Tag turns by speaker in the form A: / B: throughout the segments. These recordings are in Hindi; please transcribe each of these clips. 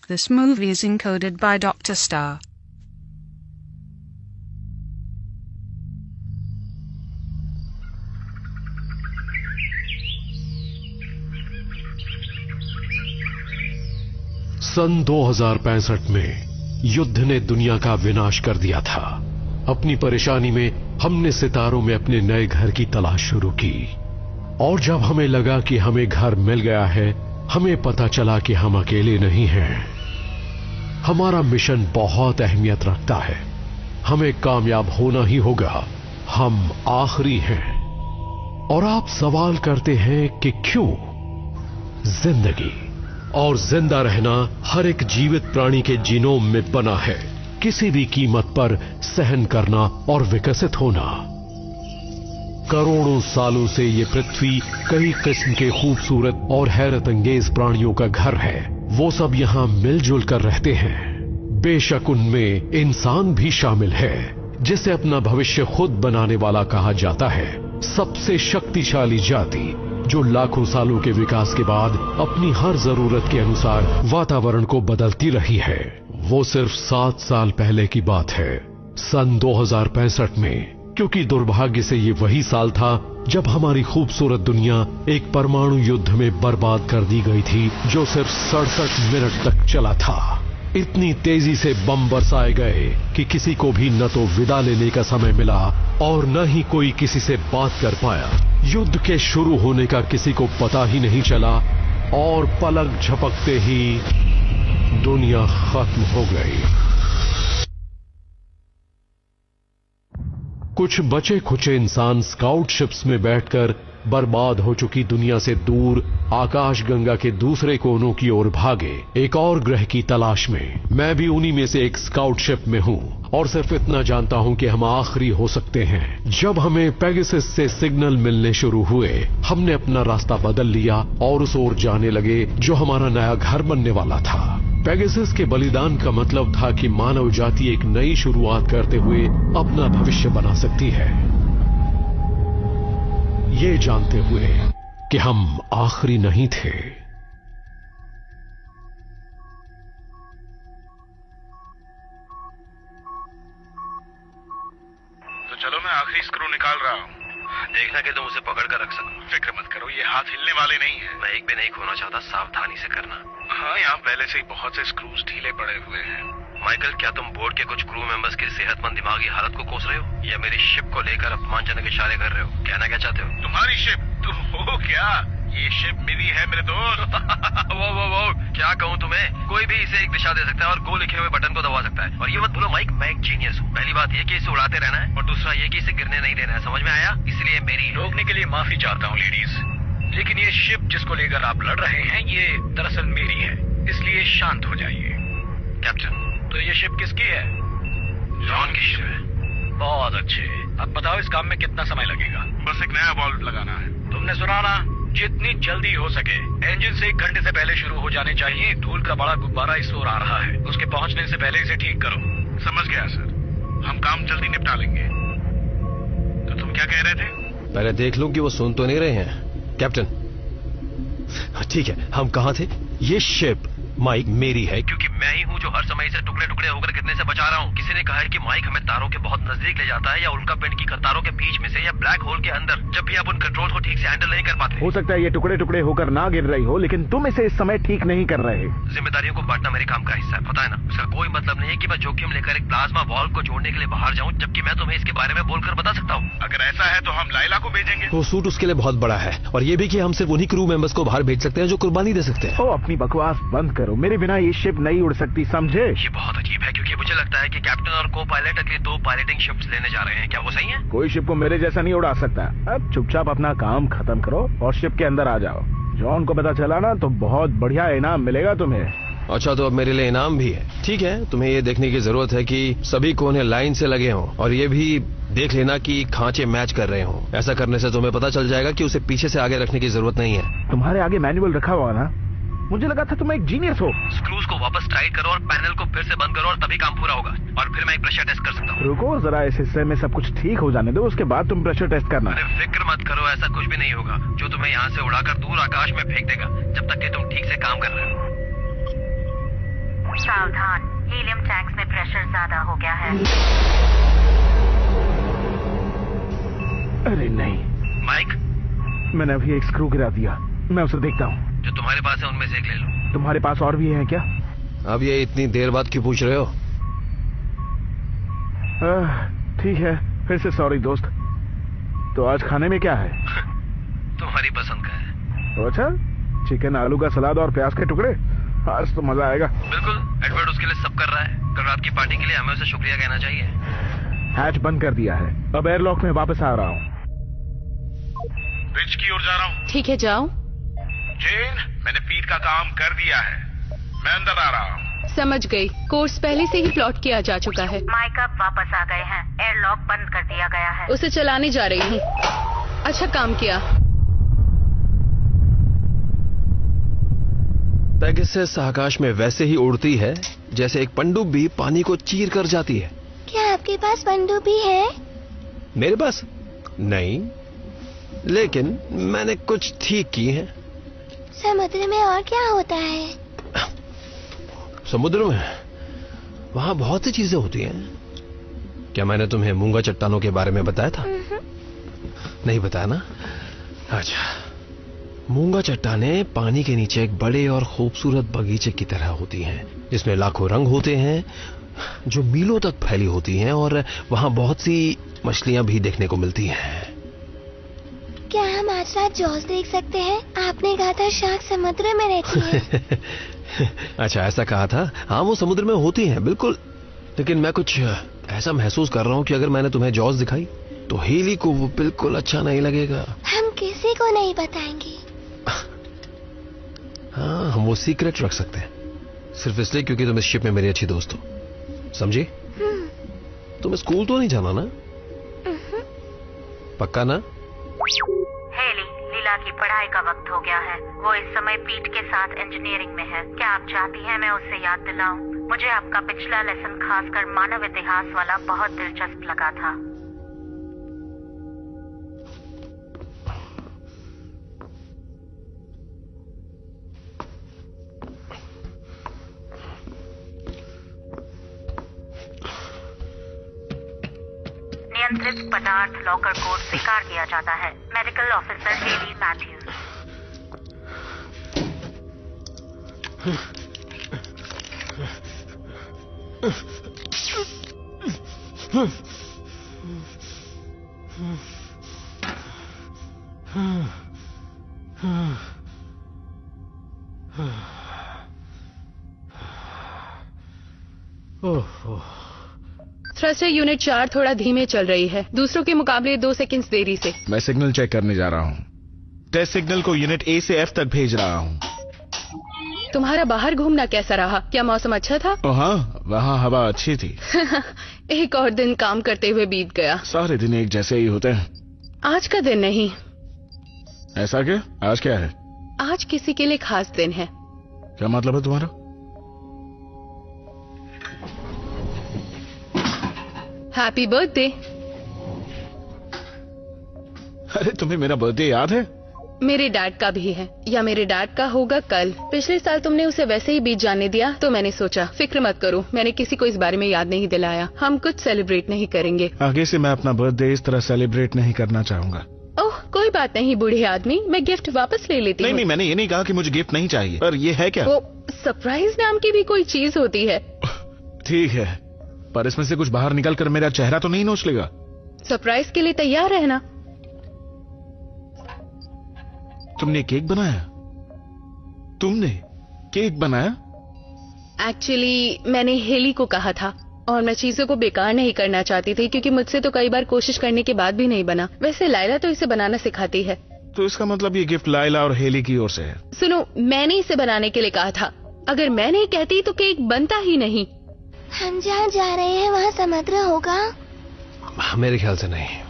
A: This movie is encoded by Dr. Star.
B: सन 2065 में युद्ध ने दुनिया का विनाश कर दिया था। अपनी परेशानी में हमने सितारों में अपने नए घर की तलाश शुरू की, और जब हमें लगा कि हमें घर मिल गया है, हमें पता चला कि हम अकेले नहीं हैं। हमारा मिशन बहुत अहमियत रखता है। हमें कामयाब होना ही होगा। हम आखिरी हैं। और आप सवाल करते हैं कि क्यों? जिंदगी और जिंदा रहना हर एक जीवित प्राणी के जीनोम में बना है। किसी भी कीमत पर सहन करना और विकसित होना। करोड़ों सालों से ये पृथ्वी कई किस्म के खूबसूरत और हैरत अंगेज प्राणियों का घर है। वो सब यहां मिलजुल कर रहते हैं। बेशक उनमें इंसान भी शामिल है, जिसे अपना भविष्य खुद बनाने वाला कहा जाता है। सबसे शक्तिशाली जाति जो लाखों सालों के विकास के बाद अपनी हर जरूरत के अनुसार वातावरण को बदलती रही है। वो सिर्फ 7 साल पहले की बात है, सन 2065 में। क्योंकि दुर्भाग्य से ये वही साल था जब हमारी खूबसूरत दुनिया एक परमाणु युद्ध में बर्बाद कर दी गई थी, जो सिर्फ 67 मिनट तक चला था। इतनी तेजी से बम बरसाए गए कि किसी को भी न तो विदा लेने का समय मिला और न ही कोई किसी से बात कर पाया। युद्ध के शुरू होने का किसी को पता ही नहीं चला, और पलक झपकते ही दुनिया खत्म हो गई। कुछ बचे खुचे इंसान स्काउट शिप्स में बैठकर बर्बाद हो चुकी दुनिया से दूर आकाशगंगा के दूसरे कोनों की ओर भागे, एक और ग्रह की तलाश में। मैं भी उन्हीं में से एक स्काउट शिप में हूं, और सिर्फ इतना जानता हूं कि हम आखिरी हो सकते हैं। जब हमें पेगासस से सिग्नल मिलने शुरू हुए, हमने अपना रास्ता बदल लिया और उस ओर जाने लगे जो हमारा नया घर बनने वाला था। पेगासस के बलिदान का मतलब था कि मानव जाति एक नई शुरुआत करते हुए अपना भविष्य बना सकती है, ये जानते हुए कि हम आखिरी नहीं थे।
C: तो चलो, मैं आखिरी स्क्रू निकाल रहा हूँ।
D: देखना कि तुम उसे पकड़ कर रख सको।
C: फिक्र मत करो, ये हाथ हिलने वाले नहीं है।
D: मैं एक भी नहीं खोना चाहता, सावधानी से करना।
C: हाँ, यहाँ पहले से ही बहुत से स्क्रूज ढीले पड़े हुए हैं।
D: माइकल, क्या तुम बोर्ड के कुछ क्रू मेंबर्स की सेहतमंद दिमागी हालत को कोस रहे हो, या मेरी शिप को लेकर अपमानजनक इशारे कर रहे हो? कहना क्या चाहते हो?
C: तुम्हारी शिप? तुम हो क्या? ये शिप मेरी है मेरे दोस्त।
D: वो क्या कहूँ तुम्हें? कोई भी इसे एक दिशा दे सकता है और गो लिखे हुए बटन को दबा सकता है। और ये मत भूलो माइक, मैं एक जीनियस हूँ। पहली बात ये कि इसे उड़ाते रहना है, और दूसरा ये कि इसे गिरने नहीं देना है। समझ में आया? इसलिए मेरी
C: रोकने के लिए माफी चाहता हूँ लेडीज, लेकिन ये शिप जिसको लेकर आप लड़ रहे हैं, ये दरअसल मेरी है, इसलिए शांत हो जाइए।
D: कैप्टन,
C: तो ये शिप किसकी है?
D: जॉन की शिप है।
C: बहुत अच्छे। अब बताओ, इस काम में कितना समय लगेगा? बस एक नया वाल्व लगाना है। तुमने सुना ना, जितनी जल्दी हो सके। इंजन से 1 घंटे से पहले शुरू हो जाने चाहिए। धूल का बड़ा गुब्बारा इस ओर आ रहा है, उसके पहुंचने से पहले इसे ठीक करो। समझ गया सर, हम काम जल्दी निपटा लेंगे। तो तुम क्या कह रहे थे?
E: पहले देख लूं कि वो सुन तो नहीं रहे हैं। कैप्टन, ठीक है, हम कहाँ थे? ये शिप माइक मेरी है,
D: क्योंकि मैं ही हूँ जो हर समय इसे टुकड़े टुकड़े होकर गिरने से बचा रहा हूँ। किसी ने कहा है कि माइक हमें तारों के बहुत नजदीक ले जाता है, या उल्का पिंड की कतारों के बीच में से, या ब्लैक होल के अंदर, जब भी आप उन कंट्रोल को ठीक से हैंडल नहीं कर पाते।
F: हो सकता है ये टुकड़े टुकड़े होकर ना गिर रही हो, लेकिन तुम इसे इस समय ठीक नहीं कर रहे।
D: जिम्मेदारियों को बांटना मेरे काम का हिस्सा है, पता है ना? इसका कोई मतलब नहीं है कि मैं जोखिम लेकर एक प्लाज्मा वॉल्व को जोड़ने के लिए बाहर जाऊँ, जबकि मैं तुम्हें इसके बारे में बोलकर बता सकता हूँ।
C: अगर ऐसा है तो हम लाइला को भेजेंगे।
E: वो सूट उसके लिए बहुत बड़ा है, और ये भी कि हम सिर्फ उन्हीं क्रू मेंबर्स को बाहर भेज सकते हैं जो कुर्बानी दे सकते हैं।
F: ओ, अपनी बकवास बंद करो। मेरे बिना ये शिप नहीं उड़ सकती, समझे?
D: ये बहुत अजीब है, क्योंकि मुझे लगता है कि कैप्टन और को पायलट अगली 2 पायलटिंग शिफ्ट्स लेने जा रहे हैं। क्या वो सही है?
F: कोई शिप को मेरे जैसा नहीं उड़ा सकता। अब चुपचाप अपना काम खत्म करो और शिप के अंदर आ जाओ। जॉन को पता चला ना तो बहुत बढ़िया इनाम मिलेगा तुम्हें।
E: अच्छा, तो अब मेरे लिए इनाम भी है। ठीक है, तुम्हें ये देखने की जरूरत है कि सभी कोने लाइन से लगे हों, और ये भी देख लेना कि खांचे मैच कर रहे हों। ऐसा करने से तुम्हें पता चल जाएगा कि उसे पीछे से आगे रखने की जरूरत नहीं है।
F: तुम्हारे आगे मैनुअल रखा हुआ ना? मुझे लगा था तुम एक जीनियस हो।
D: स्क्रूज को वापस टाइट करो और पैनल को फिर से बंद करो, और तभी काम पूरा होगा। और फिर मैं एक प्रेशर टेस्ट कर सकता हूँ।
F: रुको जरा, इस हिस्से में सब कुछ ठीक हो जाने दो, उसके बाद तुम प्रेशर टेस्ट करना।
D: अरे फिक्र मत करो, ऐसा कुछ भी नहीं होगा जो तुम्हें यहाँ से उड़ाकर दूर आकाश में फेंक देगा, जब तक कि तुम ठीक से काम कर रहे हो।
G: सावधान, हीलियम टैंक्स में प्रेशर ज्यादा हो गया है।
F: अरे नहीं
D: माइक,
F: मैंने अभी एक स्क्रू गिरा दिया, मैं उसे देखता हूँ।
D: जो तुम्हारे पास है उनमें से एक ले लो।
F: तुम्हारे पास और भी हैं क्या?
E: अब ये इतनी देर बाद क्यों पूछ रहे हो?
F: ठीक है, फिर से सॉरी दोस्त। तो आज खाने में क्या है?
D: तुम्हारी पसंद का है।
F: अच्छा, चिकन, आलू का सलाद और प्याज के टुकड़े। आज तो मजा आएगा।
D: बिल्कुल, एडवर्ड उसके लिए सब कर रहा है। कल रात की पार्टी के लिए हमें उसे शुक्रिया कहना चाहिए।
F: हैच बंद कर दिया है, अब एयरलॉक में वापस आ रहा हूँ।
C: ब्रिज की ओर जा रहा हूँ।
H: ठीक है, जाओ।
C: जेन, मैंने पीट का काम कर दिया है, मैं अंदर आ रहा हूँ।
H: समझ गई, कोर्स पहले से ही प्लॉट किया जा चुका है।
G: माइक अब वापस आ गए हैं, एयरलॉक बंद कर दिया गया है।
H: उसे चलाने जा रही हूँ। अच्छा काम किया।
E: पेगासस आकाश में वैसे ही उड़ती है जैसे एक पनडुब्बी पानी को चीर कर जाती है।
I: क्या आपके पास पनडुब्बी है?
E: मेरे पास नहीं, लेकिन मैंने कुछ ठीक की है।
I: समुद्र में और क्या होता है?
E: समुद्र में वहां बहुत सी चीजें होती हैं। क्या मैंने तुम्हें मूंगा चट्टानों के बारे में बताया था? नहीं बताया ना? अच्छा, मूंगा चट्टानें पानी के नीचे एक बड़े और खूबसूरत बगीचे की तरह होती हैं, जिसमें लाखों रंग होते हैं, जो मीलों तक फैली होती हैं, और वहां बहुत सी मछलियां भी देखने को मिलती हैं।
I: क्या हम आज रात जॉज देख सकते हैं? आपने कहा था शार्क समुद्र में रहती है।
E: अच्छा, ऐसा कहा था? हाँ, वो समुद्र में होती हैं, बिल्कुल। लेकिन मैं कुछ ऐसा महसूस कर रहा हूँ कि अगर मैंने तुम्हें जॉज दिखाई तो हेली को वो बिल्कुल अच्छा नहीं लगेगा।
I: हम किसी को नहीं बताएंगे।
E: हाँ, हम वो सीक्रेट रख सकते हैं, सिर्फ इसलिए क्योंकि तुम इस शिप में मेरी अच्छी दोस्त हो, समझी? तुम्हें स्कूल तो नहीं जाना ना? पक्का ना?
G: हेली, लीला की पढ़ाई का वक्त हो गया है। वो इस समय पीट के साथ इंजीनियरिंग में है। क्या आप चाहती हैं मैं उससे याद दिलाऊं? मुझे आपका पिछला लेसन खासकर मानव इतिहास वाला बहुत दिलचस्प लगा था। नियंत्रित पदार्थ लॉकर कोड स्वीकार किया जाता है। Medical officer Hayley Matthews.
H: Thruster unit 4 थोड़ा धीमे चल रही है, दूसरों के मुकाबले 2 सेकंड्स देरी से।
F: मैं सिग्नल चेक करने जा रहा हूँ। टेस्ट सिग्नल को यूनिट ए से एफ तक भेज रहा हूँ।
H: तुम्हारा बाहर घूमना कैसा रहा? क्या मौसम अच्छा था?
F: हाँ, वहाँ हवा अच्छी थी।
H: एक और दिन काम करते हुए बीत गया।
F: सारे दिन एक जैसे ही होते हैं।
H: आज का दिन नहीं।
F: ऐसा क्या? आज क्या है?
H: आज किसी के लिए खास दिन है।
F: क्या मतलब है तुम्हारा?
H: Happy birthday.
F: अरे, तुम्हें मेरा बर्थडे याद है?
H: मेरे डैड का भी है, या मेरे डैड का होगा कल। पिछले साल तुमने उसे वैसे ही बीत जाने दिया, तो मैंने सोचा फिक्र मत करो, मैंने किसी को इस बारे में याद नहीं दिलाया। हम कुछ सेलिब्रेट नहीं करेंगे।
F: आगे से मैं अपना बर्थडे इस तरह सेलिब्रेट नहीं करना चाहूंगा।
H: ओह, कोई बात नहीं बूढ़े आदमी, मैं गिफ्ट वापस ले लेती हूँ।
F: नहीं, मैंने ये नहीं कहा कि मुझे गिफ्ट नहीं चाहिए। पर ये है क्या?
H: वो सरप्राइज नाम की भी कोई चीज होती है।
F: ठीक है, पर इसमें से कुछ बाहर निकल कर मेरा चेहरा तो नहीं नोच लेगा?
H: सरप्राइज के लिए तैयार रहना।
F: तुमने केक बनाया? तुमने केक बनाया?
H: एक्चुअली मैंने हेली को कहा था, और मैं चीजों को बेकार नहीं करना चाहती थी, क्योंकि मुझसे तो कई बार कोशिश करने के बाद भी नहीं बना। वैसे लायला तो इसे बनाना सिखाती है।
F: तो इसका मतलब ये गिफ्ट लायला और हेली की ओर से है।
H: सुनो, मैंने इसे बनाने के लिए कहा था। अगर मैं नहीं कहती तो केक बनता ही नहीं।
I: हम जहाँ जा रहे हैं वहाँ समुद्र होगा?
E: मेरे ख्याल से नहीं।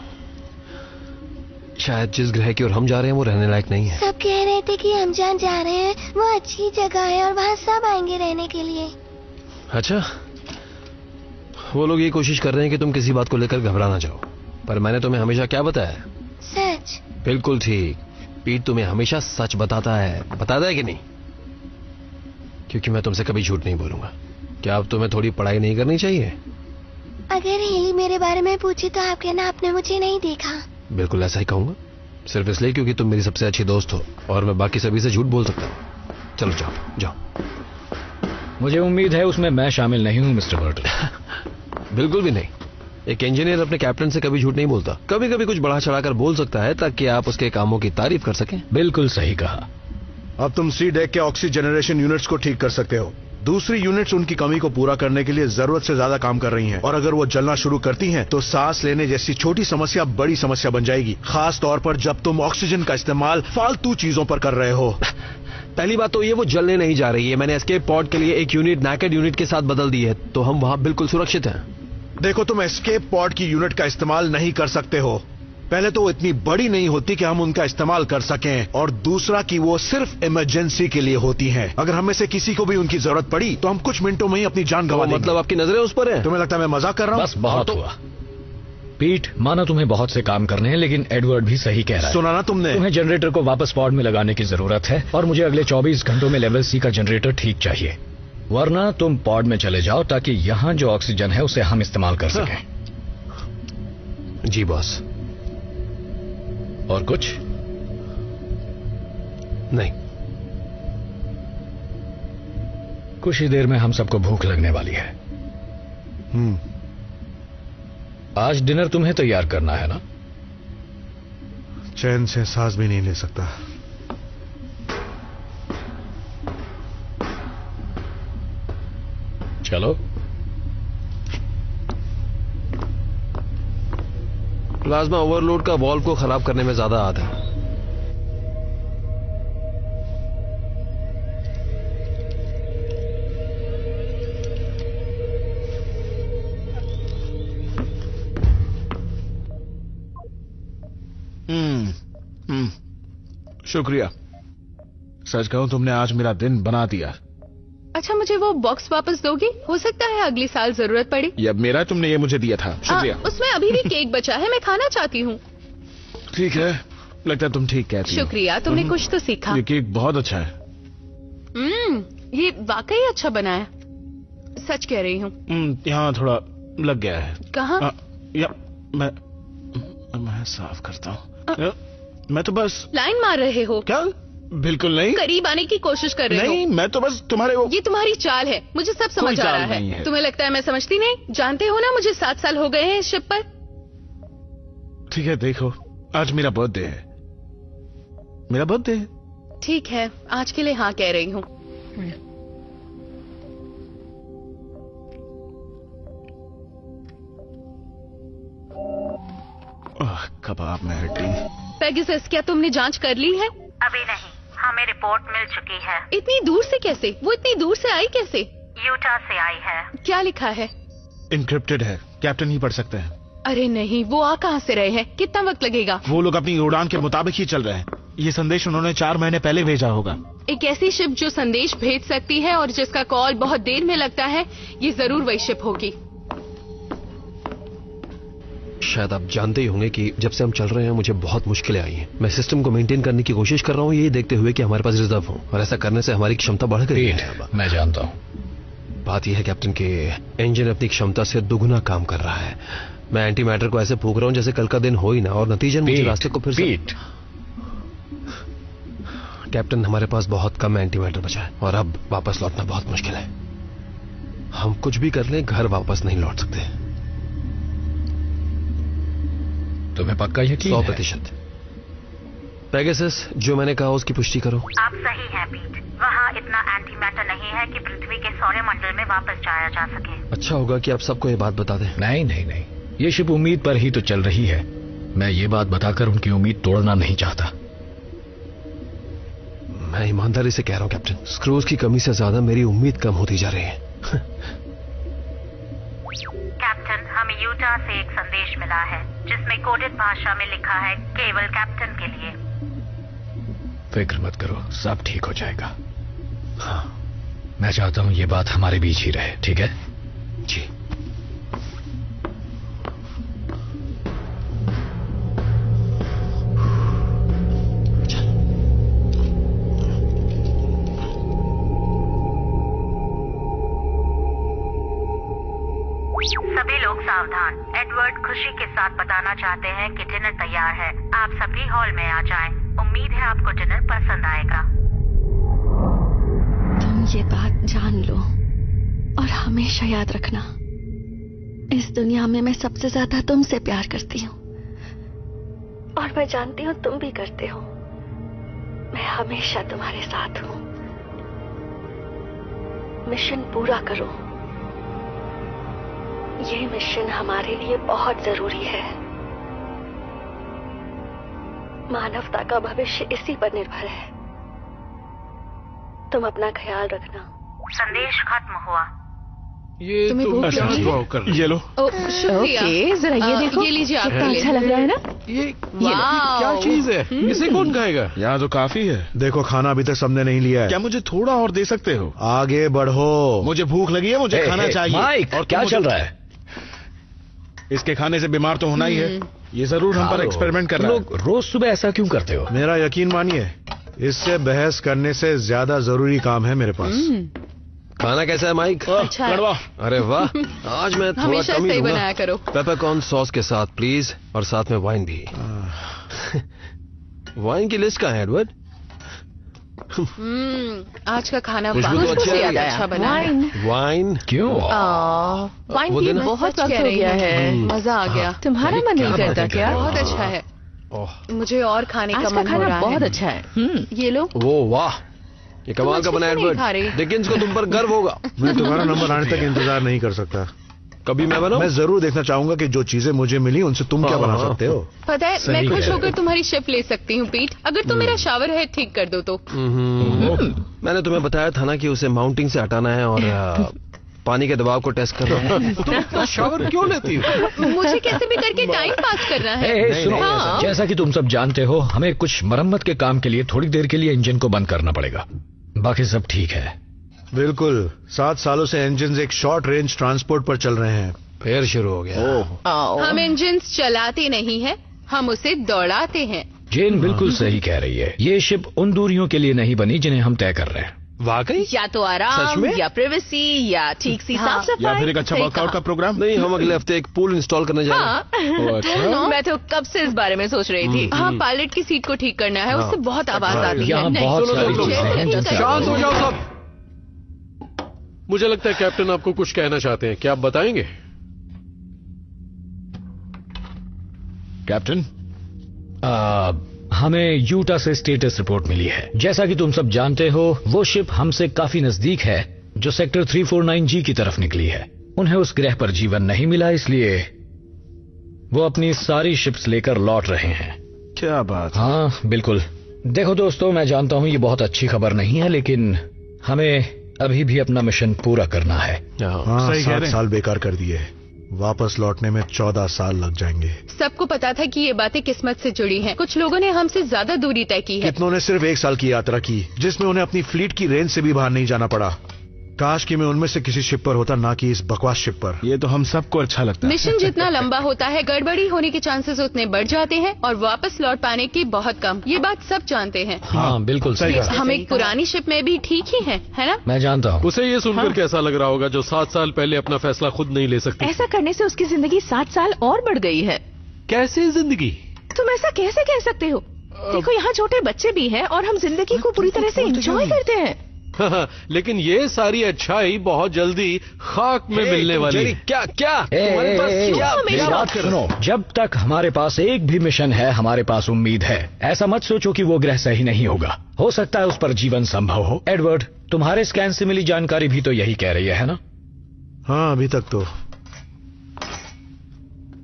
E: शायद जिस ग्रह की ओर हम जा रहे हैं वो रहने लायक नहीं है।
I: सब कह रहे थे कि हम जहाँ जा रहे हैं वो अच्छी जगह है और वहाँ सब आएंगे रहने के लिए।
E: अच्छा, वो लोग ये कोशिश कर रहे हैं कि तुम किसी बात को लेकर घबरा ना जाओ, पर मैंने तुम्हें हमेशा क्या बताया?
I: सच।
E: बिल्कुल ठीक। पीट तुम्हें हमेशा सच बताता है कि नहीं? क्योंकि मैं तुमसे कभी झूठ नहीं बोलूंगा। क्या अब तुम्हें थोड़ी पढ़ाई नहीं करनी चाहिए?
I: अगर हेली मेरे बारे में पूछी तो आप कहना आपने मुझे नहीं देखा।
E: बिल्कुल ऐसा ही कहूंगा, सिर्फ इसलिए क्योंकि तुम मेरी सबसे अच्छी दोस्त हो और मैं बाकी सभी से झूठ बोल सकता हूँ। चलो जाओ जाओ।
C: मुझे उम्मीद है उसमें मैं शामिल नहीं हूँ मिस्टर बर्टल।
E: बिल्कुल भी नहीं। एक इंजीनियर अपने कैप्टन से कभी झूठ नहीं बोलता। कभी कभी कुछ बढ़ा चढ़ाकर बोल सकता है ताकि आप उसके कामों की तारीफ कर सकें।
C: बिल्कुल सही कहा।
F: अब तुम सी डेक के ऑक्सीजनरेशन यूनिट्स को ठीक कर सकते हो। दूसरी यूनिट्स उनकी कमी को पूरा करने के लिए जरूरत से ज्यादा काम कर रही हैं और अगर वो जलना शुरू करती हैं तो सांस लेने जैसी छोटी समस्या बड़ी समस्या बन जाएगी, खास तौर पर जब तुम ऑक्सीजन का इस्तेमाल फालतू चीजों पर कर रहे हो।
E: पहली बात तो ये वो जलने नहीं जा रही है। मैंने एस्केप पॉड के लिए एक यूनिट नैकेड यूनिट के साथ बदल दी है, तो हम वहां बिल्कुल सुरक्षित हैं।
F: देखो, तुम एस्केप पॉड की यूनिट का इस्तेमाल नहीं कर सकते हो। पहले तो वो इतनी बड़ी नहीं होती कि हम उनका इस्तेमाल कर सकें, और दूसरा कि वो सिर्फ इमरजेंसी के लिए होती हैं। अगर हम में से किसी को भी उनकी जरूरत पड़ी तो हम कुछ मिनटों में ही अपनी जान गंवा देंगे।
E: मतलब आपकी नजरें उस पर हैं?
F: तुम्हें लगता है मैं मजाक कर रहा हूँ?
C: बस बहुत हुआ पीट, माना तुम्हें बहुत से काम करने हैं, लेकिन एडवर्ड भी सही कह रहा है।
F: सुना ना तुमने?
C: तुम्हें जनरेटर को वापस पॉड में लगाने की जरूरत है और मुझे अगले 24 घंटों में लेवल सी का जनरेटर ठीक चाहिए, वरना तुम पॉड में चले जाओ ताकि यहाँ जो ऑक्सीजन है उसे हम इस्तेमाल कर सकें।
E: जी बॉस।
C: और कुछ
E: नहीं।
C: कुछ ही देर में हम सबको भूख लगने वाली है। आज डिनर तुम्हें तैयार करना है ना?
F: चैन से सांस भी नहीं ले सकता।
C: चलो।
E: प्लाज्मा ओवरलोड का वॉल्व को खराब करने में ज्यादा हाथ है।
F: शुक्रिया। सच कहूं तुमने आज मेरा दिन बना दिया।
H: अच्छा, मुझे वो बॉक्स वापस दोगे? हो सकता है अगली साल जरूरत पड़े।
F: ये अब मेरा, तुमने ये मुझे दिया था। शुक्रिया।
H: उसमें अभी भी केक बचा है, मैं खाना चाहती हूँ।
F: ठीक है, लगता है तुम ठीक कहती हो।
H: शुक्रिया, तुमने कुछ तो सीखा।
F: ये केक बहुत अच्छा है।
H: ये वाकई अच्छा बना है, सच कह रही हूँ।
F: यहाँ थोड़ा लग गया है।
H: कहाँ?
F: मैं साफ करता हूँ। मैं तो बस
H: लाइन मार रहे हो
F: क्या? बिल्कुल नहीं।
H: करीब आने की कोशिश कर रहे हो।
F: नहीं, मैं तो बस तुम्हारे
H: ये तुम्हारी चाल है, मुझे सब समझ आ रहा है। तुम्हें लगता है मैं समझती नहीं? जानते हो ना, मुझे 7 साल हो गए हैं इस शिप पर।
F: ठीक है, देखो आज मेरा बर्थडे है। मेरा बर्थडे है।
H: ठीक है, आज के लिए हाँ कह रही हूँ।
F: कबाब में हड्डी।
H: पेगासस, क्या तुमने जांच कर ली है?
G: अभी नहीं, हमें रिपोर्ट मिल चुकी है।
H: इतनी दूर से कैसे? वो इतनी दूर से आई कैसे?
G: यूटा से आई है।
H: क्या लिखा है?
F: इनक्रिप्टेड है, कैप्टन ही पढ़ सकते हैं।
H: अरे नहीं, वो आ कहाँ से रहे हैं? कितना वक्त लगेगा?
F: वो लोग अपनी उड़ान के मुताबिक ही चल रहे हैं। ये संदेश उन्होंने 4 महीने पहले भेजा होगा।
H: एक ऐसी शिप जो संदेश भेज सकती है और जिसका कॉल बहुत देर में लगता है, ये जरूर वही शिप होगी।
E: शायद आप जानते ही होंगे कि जब से हम चल रहे हैं मुझे बहुत मुश्किलें आई हैं। मैं सिस्टम को मेंटेन करने की कोशिश कर रहा हूँ, यही देखते हुए कि हमारे पास रिजर्व हो, और ऐसा करने से हमारी क्षमता बढ़ गई है।
C: मैं जानता हूँ।
E: बात यह है कैप्टन कि इंजन अपनी क्षमता से दुगुना काम कर रहा है। मैं एंटी मैटर को ऐसे फूंक रहा हूँ जैसे कल का दिन हो ही ना, और नतीजन मुझे रास्ते को फिर से। कैप्टन, हमारे पास बहुत कम एंटी मैटर बचा है और अब वापस लौटना बहुत मुश्किल है। हम कुछ भी कर लें, घर वापस नहीं लौट सकते।
C: तुम्हें पक्का यकीन है?
E: 100%। पेगासस, जो मैंने कहा उसकी पुष्टि करो।
G: आप सही हैं पीट, वहाँ इतना एंटी मैटर नहीं है कि पृथ्वी के सौरमंडल में वापस जाया जा सके।
E: अच्छा होगा कि आप सबको ये बात बता दें।
C: नहीं नहीं नहीं, ये शिप उम्मीद पर ही तो चल रही है। मैं ये बात बताकर उनकी उम्मीद तोड़ना नहीं चाहता।
E: मैं ईमानदारी से कह रहा हूं कैप्टन, स्क्रूज की कमी से ज्यादा मेरी उम्मीद कम होती जा रही है।
G: कैप्टन, हमें यूटा से एक संदेश मिला है जिसमें कोडेड भाषा में लिखा है, केवल कैप्टन के लिए।
C: फिक्र मत करो, सब ठीक हो जाएगा। हाँ, मैं चाहता हूं ये बात हमारे बीच ही रहे, ठीक है?
E: जी।
G: लोग सावधान। एडवर्ड खुशी के साथ बताना चाहते हैं कि डिनर तैयार है। आप सभी हॉल में आ जाएं। उम्मीद है आपको डिनर पसंद आएगा।
J: तुम ये बात जान लो और हमेशा याद रखना, इस दुनिया में मैं सबसे ज्यादा तुमसे प्यार करती हूँ और मैं जानती हूँ तुम भी करते हो। मैं हमेशा तुम्हारे साथ हूँ। मिशन पूरा करो। ये मिशन हमारे लिए बहुत जरूरी है। मानवता का भविष्य इसी पर निर्भर है। तुम अपना ख्याल रखना।
G: संदेश खत्म हुआ।
B: ये
H: तुम्हें भूख लगी?
B: कर
F: ये लो।
H: शुक्रिया।
J: ओके, जरा ये देखो।
H: ये लीजिए आपके लिए।
J: अच्छा लग रहा है ना?
B: ये क्या चीज है? इसे कौन खाएगा?
F: यहाँ तो काफी है। देखो खाना अभी तक सबने नहीं लिया है।
K: क्या मुझे थोड़ा और दे सकते हो?
F: आगे बढ़ो।
K: मुझे भूख लगी है, मुझे खाना चाहिए।
C: माइक,
K: और
C: क्या चल रहा है?
K: इसके खाने से बीमार तो होना ही है। ये जरूर हम पर एक्सपेरिमेंट कर रहा है।
C: लोग रोज सुबह ऐसा क्यों करते हो?
F: मेरा यकीन मानिए, इससे बहस करने से ज्यादा जरूरी काम है मेरे पास।
E: खाना कैसा है माइक?
H: अच्छा है।
K: कड़वा।
E: अरे वाह, आज मैं थोड़ा
H: हमेशा
E: कम ही
H: सही
E: दूंगा।
H: बनाया करो।
E: पेपरकॉर्न सॉस के साथ प्लीज, और साथ में वाइन भी। वाइन की लिस्ट कहाँ है एडवर्ड?
H: आज का खाना
E: खुशबू तो
H: बहुत
E: अच्छी आ रही
H: ज्यादा
E: है।
H: अच्छा बना है।
E: वाइन
C: क्यों?
J: वाइन
E: वो
J: पी
E: देना।
J: बहुत
H: सच
J: वक्त
H: कह
J: हो
H: रही
J: गया
H: हूँ।
J: है।
H: मजा आ गया।
J: तुम्हारा मन नहीं
C: क्या
J: करता
C: बातें
J: क्या?
C: कर रहे हो?
H: बहुत अच्छा है।
E: ओह,
H: मुझे और खाने का
J: आज का
H: मन हो
J: खाना
H: रहा
J: बहुत
H: है।
J: अच्छा है।
H: ये लो।
E: वो वाह, ये कमाल का
H: अच्छे
E: बना
H: से नहीं खा
E: एडवर्ड।
H: रही।
E: डिकिंस को तुम पर गर्व होगा।
F: मैं तुम्हारा नंबर आने तक इंतजार नहीं कर सकता।
E: कभी मैं बनाऊं?
F: मैं जरूर देखना चाहूंगा कि जो चीजें मुझे मिली उनसे तुम क्या बना सकते हो।
H: पता है, मैं खुश होकर तुम्हारी शिफ्ट ले सकती हूँ पीट, अगर तुम मेरा शावर हेड ठीक कर दो तो।
E: मैंने तुम्हें बताया था ना कि उसे माउंटिंग से हटाना है और पानी के दबाव को टेस्ट करना है।
B: तुम इतना शावर क्यों लेती हो?
H: मुझे कैसे भी करके टाइम पास करना है।
C: ए, सुनो,
H: हाँ।
C: जैसा कि तुम सब जानते हो, हमें कुछ मरम्मत के काम के लिए थोड़ी देर के लिए इंजन को बंद करना पड़ेगा। बाकी सब ठीक है।
F: बिल्कुल, 7 सालों से इंजन एक शॉर्ट रेंज ट्रांसपोर्ट पर चल रहे हैं।
E: फिर शुरू हो गया।
H: हम इंजन चलाते नहीं हैं, हम उसे दौड़ाते हैं।
C: जेन बिल्कुल सही कह रही है। ये शिप उन दूरियों के लिए नहीं बनी जिन्हें हम तय कर रहे हैं।
E: वाकई?
J: या तो
E: सच
J: आराम
E: में?
J: या प्राइवेसी या ठीक सी साफ
K: या
J: सफाई।
K: फिर एक अच्छा
J: सही
K: वर्कआउट का
J: कहा।
K: प्रोग्राम।
E: नहीं, हम अगले हफ्ते एक पूल इंस्टॉल करने जा रहे हैं।
J: हाँ। मैं तो कब से इस बारे में सोच रही थी।
H: हाँ, पायलट की सीट को ठीक करना है, उससे बहुत आवाज आती है।
C: यहाँ
H: नहीं,
C: बहुत
H: सुनो,
C: सारी
H: सुनो,
C: चीजें
H: सुनो,
C: हैं जिनसे
B: शांत हो जाओ सब। मुझे लगता है कैप्टन आपको कुछ कहना चाहते हैं। क्या आप बताएंगे?
K: कैप्टन,
C: हमें यूटा से स्टेटस रिपोर्ट मिली है। जैसा कि तुम सब जानते हो, वो शिप हमसे काफी नजदीक है जो सेक्टर 349G की तरफ निकली है। उन्हें उस ग्रह पर जीवन नहीं मिला, इसलिए वो अपनी सारी शिप्स लेकर लौट रहे हैं।
K: क्या बात।
C: हाँ बिल्कुल। देखो दोस्तों, मैं जानता हूँ ये बहुत अच्छी खबर नहीं है, लेकिन हमें अभी भी अपना मिशन पूरा करना है।
F: हाँ,
K: सही कह रहे
F: 7
K: हैं।
F: साल बेकार कर दिए। वापस लौटने में 14 साल लग जाएंगे।
H: सबको पता था कि ये बातें किस्मत से जुड़ी हैं। कुछ लोगों ने हमसे ज्यादा दूरी तय की है।
F: कितनों ने सिर्फ 1 साल की यात्रा की, जिसमें उन्हें अपनी फ्लीट की रेंज से भी बाहर नहीं जाना पड़ा। काश कि मैं उनमें से किसी शिप पर होता, ना कि इस बकवास शिप पर।
K: ये तो हम सबको अच्छा लगता है।
H: मिशन जितना लंबा होता है, गड़बड़ी होने के चांसेस उतने बढ़ जाते हैं और वापस लौट पाने की बहुत कम। ये बात सब जानते हैं।
C: हाँ बिल्कुल सही कहा।
H: हम एक पुरानी शिप में भी ठीक ही हैं, है ना?
C: मैं जानता हूँ।
B: उसे ये सुनकर कैसा लग रहा होगा जो 7 साल पहले अपना फैसला खुद नहीं ले सकती?
J: ऐसा करने से उसकी जिंदगी 7 साल और बढ़ गई है।
B: कैसे जिंदगी?
J: तुम ऐसा कैसे कह सकते हो? देखो, यहाँ छोटे बच्चे भी हैं और हम जिंदगी को पूरी तरह से एंजॉय करते हैं।
B: लेकिन ये सारी अच्छाई बहुत जल्दी खाक में मिलने वाली
E: जेरी,
B: है।
E: क्या क्या तुम्हारे पास क्या
C: मेरी
E: क्या
C: बात सुनो। जब तक हमारे पास एक भी मिशन है, हमारे पास उम्मीद है। ऐसा मत सोचो कि वो ग्रह सही नहीं होगा। हो सकता है उस पर जीवन संभव हो। एडवर्ड, तुम्हारे स्कैन से मिली जानकारी भी तो यही कह रही है ना?
F: हाँ, अभी तक तो।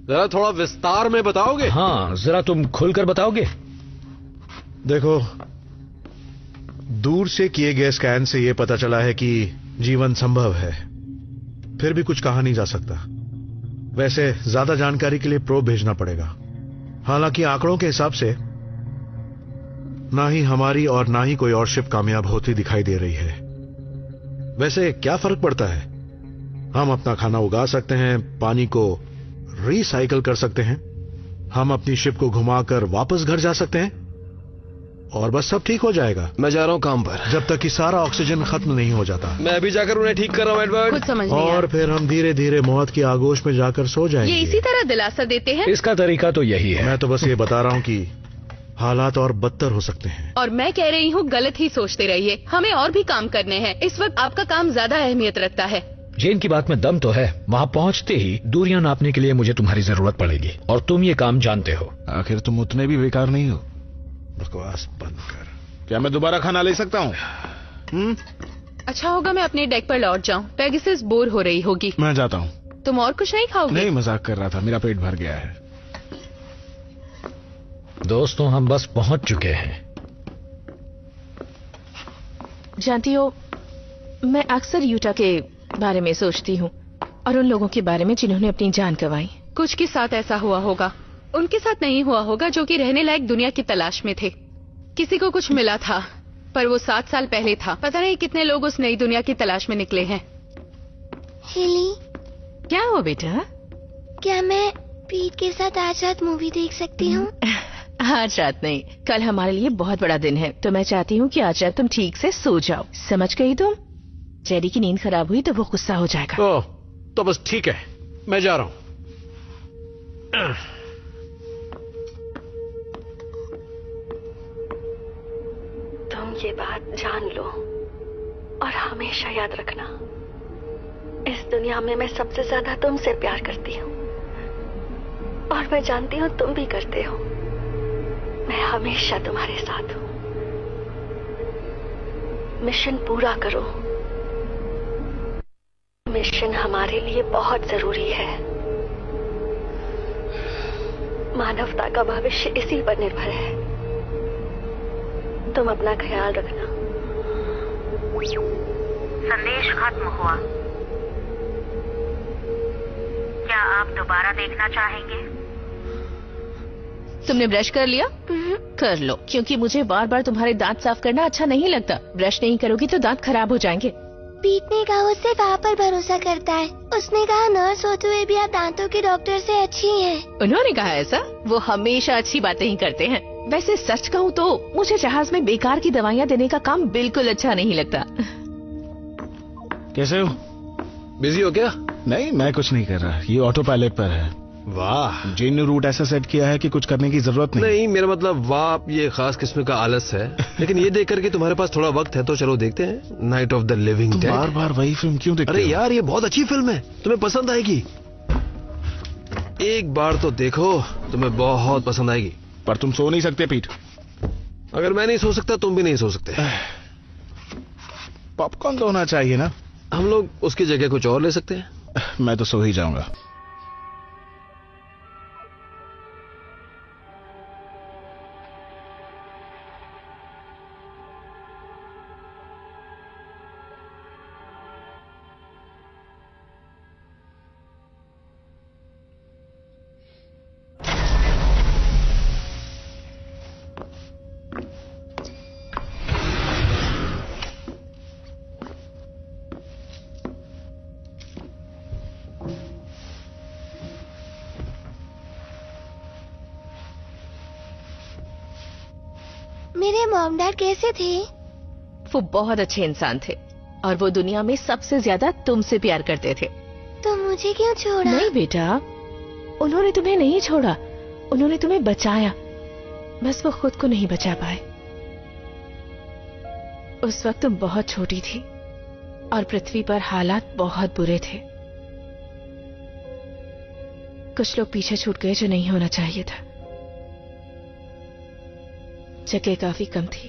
B: जरा थोड़ा विस्तार में बताओगे?
C: हाँ, जरा तुम खुलकर बताओगे।
F: देखो, दूर से किए गए स्कैन से यह पता चला है कि जीवन संभव है, फिर भी कुछ कहा नहीं जा सकता। वैसे ज्यादा जानकारी के लिए प्रोब भेजना पड़ेगा। हालांकि आंकड़ों के हिसाब से ना ही हमारी और ना ही कोई और शिप कामयाब होती दिखाई दे रही है। वैसे क्या फर्क पड़ता है? हम अपना खाना उगा सकते हैं, पानी को रिसाइकल कर सकते हैं, हम अपनी शिप को घुमाकर वापस घर जा सकते हैं। और बस सब ठीक हो जाएगा।
E: मैं जा रहा हूँ काम पर।
F: जब तक कि सारा ऑक्सीजन खत्म नहीं हो जाता।
E: मैं अभी जाकर उन्हें ठीक कर रहा हूँ एडवर्ड।
H: कुछ समझ नहीं
F: और फिर हम धीरे धीरे मौत की आगोश में जाकर सो जाएंगे।
H: ये इसी तरह दिलासा देते हैं।
C: इसका तरीका तो यही है।
F: मैं तो बस ये बता रहा हूँ कि हालात और बदतर हो सकते हैं।
H: और मैं कह रही हूँ गलत ही सोचते रहिए, हमें और भी काम करने हैं। इस वक्त आपका काम ज्यादा अहमियत रखता है।
C: जेन की बात में दम तो है। वहाँ पहुँचते ही दूरियां नापने के लिए मुझे तुम्हारी जरूरत पड़ेगी और तुम ये काम जानते हो।
K: आखिर तुम उतने भी बेकार नहीं हो।
F: बकवास बंद कर।
K: क्या मैं दोबारा खाना ले सकता हूँ?
H: अच्छा होगा मैं अपने डेक पर लौट जाऊँ। पेगासस बोर हो रही होगी।
K: मैं जाता हूँ।
H: तुम और कुछ नहीं खाओगे?
K: नहीं, मजाक कर रहा था, मेरा पेट भर गया है।
C: दोस्तों हम बस पहुँच चुके हैं।
L: जानती हो, मैं अक्सर यूटा के बारे में सोचती हूँ और उन लोगों के बारे में जिन्होंने अपनी जान गंवाई।
H: कुछ के साथ ऐसा हुआ होगा, उनके साथ नहीं हुआ होगा जो कि रहने लायक दुनिया की तलाश में थे। किसी को कुछ मिला था पर वो 7 साल पहले था। पता नहीं कितने लोग उस नई दुनिया की तलाश में निकले हैं।
I: हेली,
L: क्या हुआ बेटा?
I: क्या मैं पीट के साथ आज रात मूवी देख सकती हूँ?
L: आज रात नहीं, कल हमारे लिए बहुत बड़ा दिन है, तो मैं चाहती हूँ कि आज रात तुम ठीक से सो जाओ। समझ गई तुम? जेडी की नींद खराब हुई तो वो गुस्सा हो जाएगा।
B: ओह, तो बस ठीक है, मैं जा रहा हूँ।
J: तुम ये बात जान लो और हमेशा याद रखना, इस दुनिया में मैं सबसे ज्यादा तुमसे प्यार करती हूँ और मैं जानती हूँ तुम भी करते हो। मैं हमेशा तुम्हारे साथ हूँ। मिशन पूरा करो। मिशन हमारे लिए बहुत जरूरी है। मानवता का भविष्य इसी पर निर्भर है। तुम अपना ख्याल रखना।
G: संदेश खत्म हुआ। क्या आप दोबारा देखना चाहेंगे?
L: तुमने ब्रश कर लिया? कर लो, क्योंकि मुझे बार बार तुम्हारे दांत साफ करना अच्छा नहीं लगता। ब्रश नहीं करोगी तो दांत खराब हो जाएंगे।
I: पीट ने कहा उससे वहाँ पर भरोसा करता है। उसने कहा नर्स होते हुए भी आप दांतों के डॉक्टर से अच्छी हैं।
L: उन्होंने कहा ऐसा? वो हमेशा अच्छी बातें ही करते हैं। वैसे सच कहूँ तो मुझे जहाज में बेकार की दवाइयाँ देने का काम बिल्कुल अच्छा नहीं लगता।
K: कैसे हो?
E: बिजी हो क्या?
K: नहीं, मैं कुछ नहीं कर रहा, ये ऑटो पायलट पर है।
E: वाह,
K: जेन ने रूट ऐसा सेट किया है कि कुछ करने की जरूरत नहीं।
E: नहीं, मेरा मतलब वाह, ये खास किस्म का आलस है। लेकिन ये देख करके तुम्हारे पास थोड़ा वक्त है तो चलो देखते हैं night of the living dead.
K: बार बार वही फिल्म क्यों देखते
E: अरे
K: हो?
E: यार, ये बहुत अच्छी फिल्म है, तुम्हें पसंद आएगी। एक बार तो देखो, तुम्हें बहुत पसंद आएगी।
K: पर तुम सो नहीं सकते पीट।
E: अगर मैं नहीं सो सकता तुम भी नहीं सो सकते।
K: पॉपकॉर्न तो होना चाहिए ना।
E: हम लोग उसकी जगह कुछ और ले सकते हैं।
K: मैं तो सो ही जाऊंगा।
I: मेरे मॉम डैड कैसे थे?
L: वो बहुत अच्छे इंसान थे और वो दुनिया में सबसे ज्यादा तुमसे प्यार करते थे।
I: तो मुझे क्यों छोड़ा?
L: नहीं बेटा, उन्होंने तुम्हें नहीं छोड़ा, उन्होंने तुम्हें बचाया। बस वो खुद को नहीं बचा पाए। उस वक्त तुम बहुत छोटी थी और पृथ्वी पर हालात बहुत बुरे थे। कुछ लोग पीछे छूट गए जो नहीं होना चाहिए था। जगह काफी कम थी।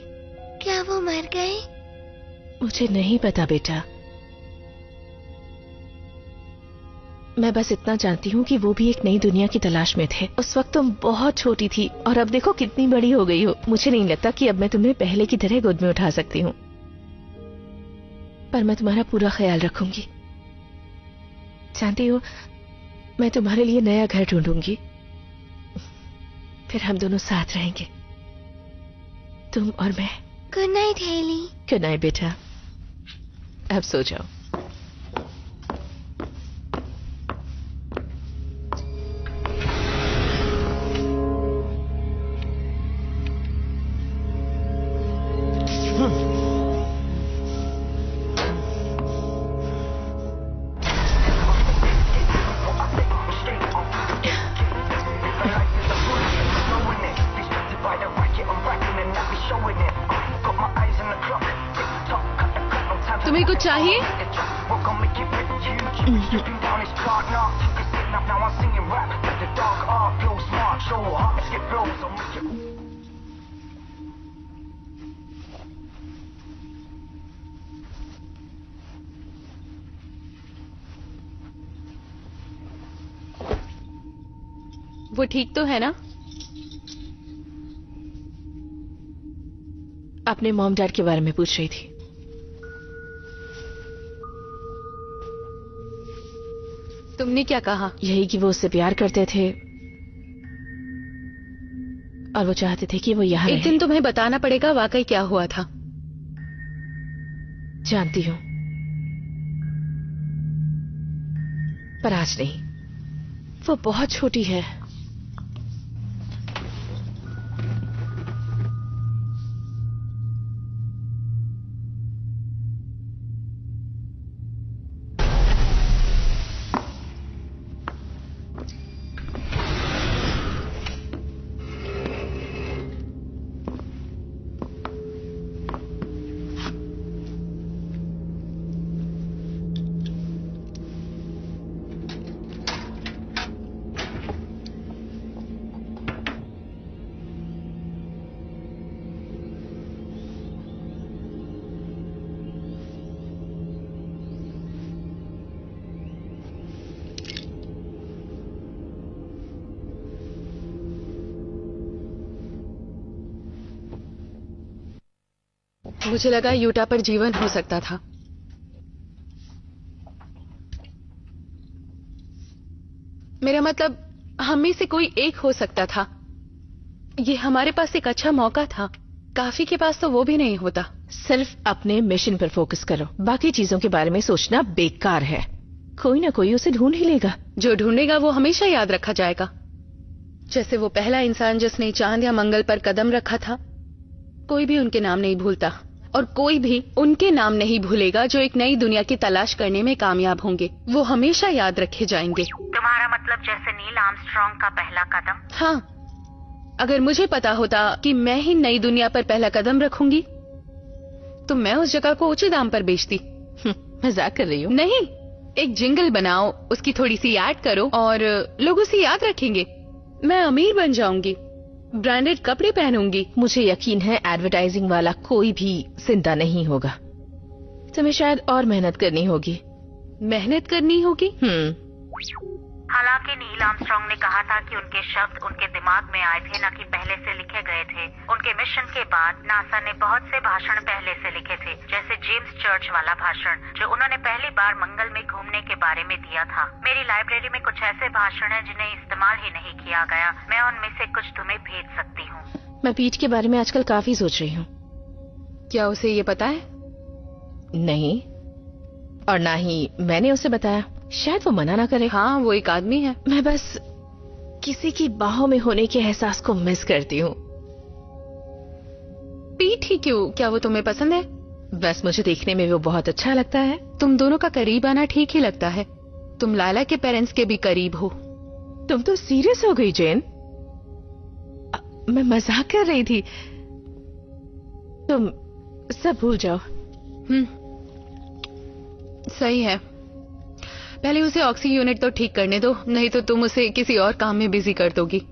I: क्या वो मर गए?
L: मुझे नहीं पता बेटा। मैं बस इतना जानती हूँ कि वो भी एक नई दुनिया की तलाश में थे। उस वक्त तुम बहुत छोटी थी और अब देखो कितनी बड़ी हो गई हो। मुझे नहीं लगता कि अब मैं तुम्हें पहले की तरह गोद में उठा सकती हूँ, पर मैं तुम्हारा पूरा ख्याल रखूंगी। जानती हो, मैं तुम्हारे लिए नया घर ढूंढूंगी, फिर हम दोनों साथ रहेंगे, तुम और मैं।
I: Good night Haley.
L: Good night बेटा, अब सो जाओ।
H: तुम्हें कुछ चाहिए? वो ठीक तो है ना?
L: अपने मॉम डैड के बारे में पूछ रही थी।
H: तुमने क्या कहा?
L: यही कि वो उससे प्यार करते थे और वो चाहते थे कि वो यहाँ
H: एक दिन तुम्हें बताना पड़ेगा वाकई क्या हुआ था।
L: जानती हूँ, पर आज नहीं। वो बहुत छोटी है।
H: मुझे लगा यूटा पर जीवन हो सकता था। मेरा मतलब हम में से कोई एक हो सकता था। ये हमारे पास एक अच्छा मौका था। काफी के पास तो वो भी नहीं होता।
L: सिर्फ अपने मिशन पर फोकस करो, बाकी चीजों के बारे में सोचना बेकार है। कोई ना कोई उसे ढूंढ ही लेगा।
H: जो ढूंढेगा वो हमेशा याद रखा जाएगा। जैसे वो पहला इंसान जिसने चांद या मंगल पर कदम रखा था। कोई भी उनके नाम नहीं भूलता और कोई भी उनके नाम नहीं भूलेगा जो एक नई दुनिया की तलाश करने में कामयाब होंगे। वो हमेशा याद रखे जाएंगे।
G: तुम्हारा मतलब जैसे नील आर्मस्ट्रांग का पहला कदम?
H: हाँ, अगर मुझे पता होता कि मैं ही नई दुनिया पर पहला कदम रखूंगी तो मैं उस जगह को ऊंचे दाम पर बेचती।
L: मजाक कर रही हूँ?
H: नहीं, एक जिंगल बनाओ, उसकी थोड़ी सी ऐड करो और लोग उसे याद रखेंगे। मैं अमीर बन जाऊंगी, ब्रांडेड कपड़े पहनूंगी।
L: मुझे यकीन है एडवर्टाइजिंग वाला कोई भी जिंदा नहीं होगा। तुम्हें शायद और मेहनत करनी होगी।
H: मेहनत करनी होगी?
G: हालांकि नील आर्मस्ट्रांग ने कहा था कि उनके शब्द उनके दिमाग में आए थे, न कि पहले से लिखे गए थे। उनके मिशन के बाद नासा ने बहुत से भाषण पहले से लिखे थे, जैसे जेम्स चर्च वाला भाषण जो उन्होंने पहली बार मंगल में घूमने के बारे में दिया था। मेरी लाइब्रेरी में कुछ ऐसे भाषण हैं जिन्हें इस्तेमाल ही नहीं किया गया। मैं उनमें से कुछ तुम्हें भेज सकती हूँ।
L: मैं पीठ के बारे में आजकल काफी सोच रही हूँ।
H: क्या उसे ये पता है?
L: नहीं, और ना ही मैंने उसे बताया। शायद वो मना ना करे।
H: हाँ, वो एक आदमी है।
L: मैं बस किसी की बाहों में होने के एहसास को मिस करती हूँ।
H: पीठ ही क्यों? क्या वो तुम्हें पसंद है?
L: बस मुझे देखने में वो बहुत अच्छा लगता है।
H: तुम दोनों का करीब आना ठीक ही लगता है। तुम लायला के पेरेंट्स के भी करीब हो।
L: तुम तो सीरियस हो गई जेन। मैं मजाक कर रही थी। तुम सब भूल जाओ।
H: सही है। पहले उसे ऑक्सी यूनिट तो ठीक करने दो, नहीं तो तुम उसे किसी और काम में बिजी कर दोगी।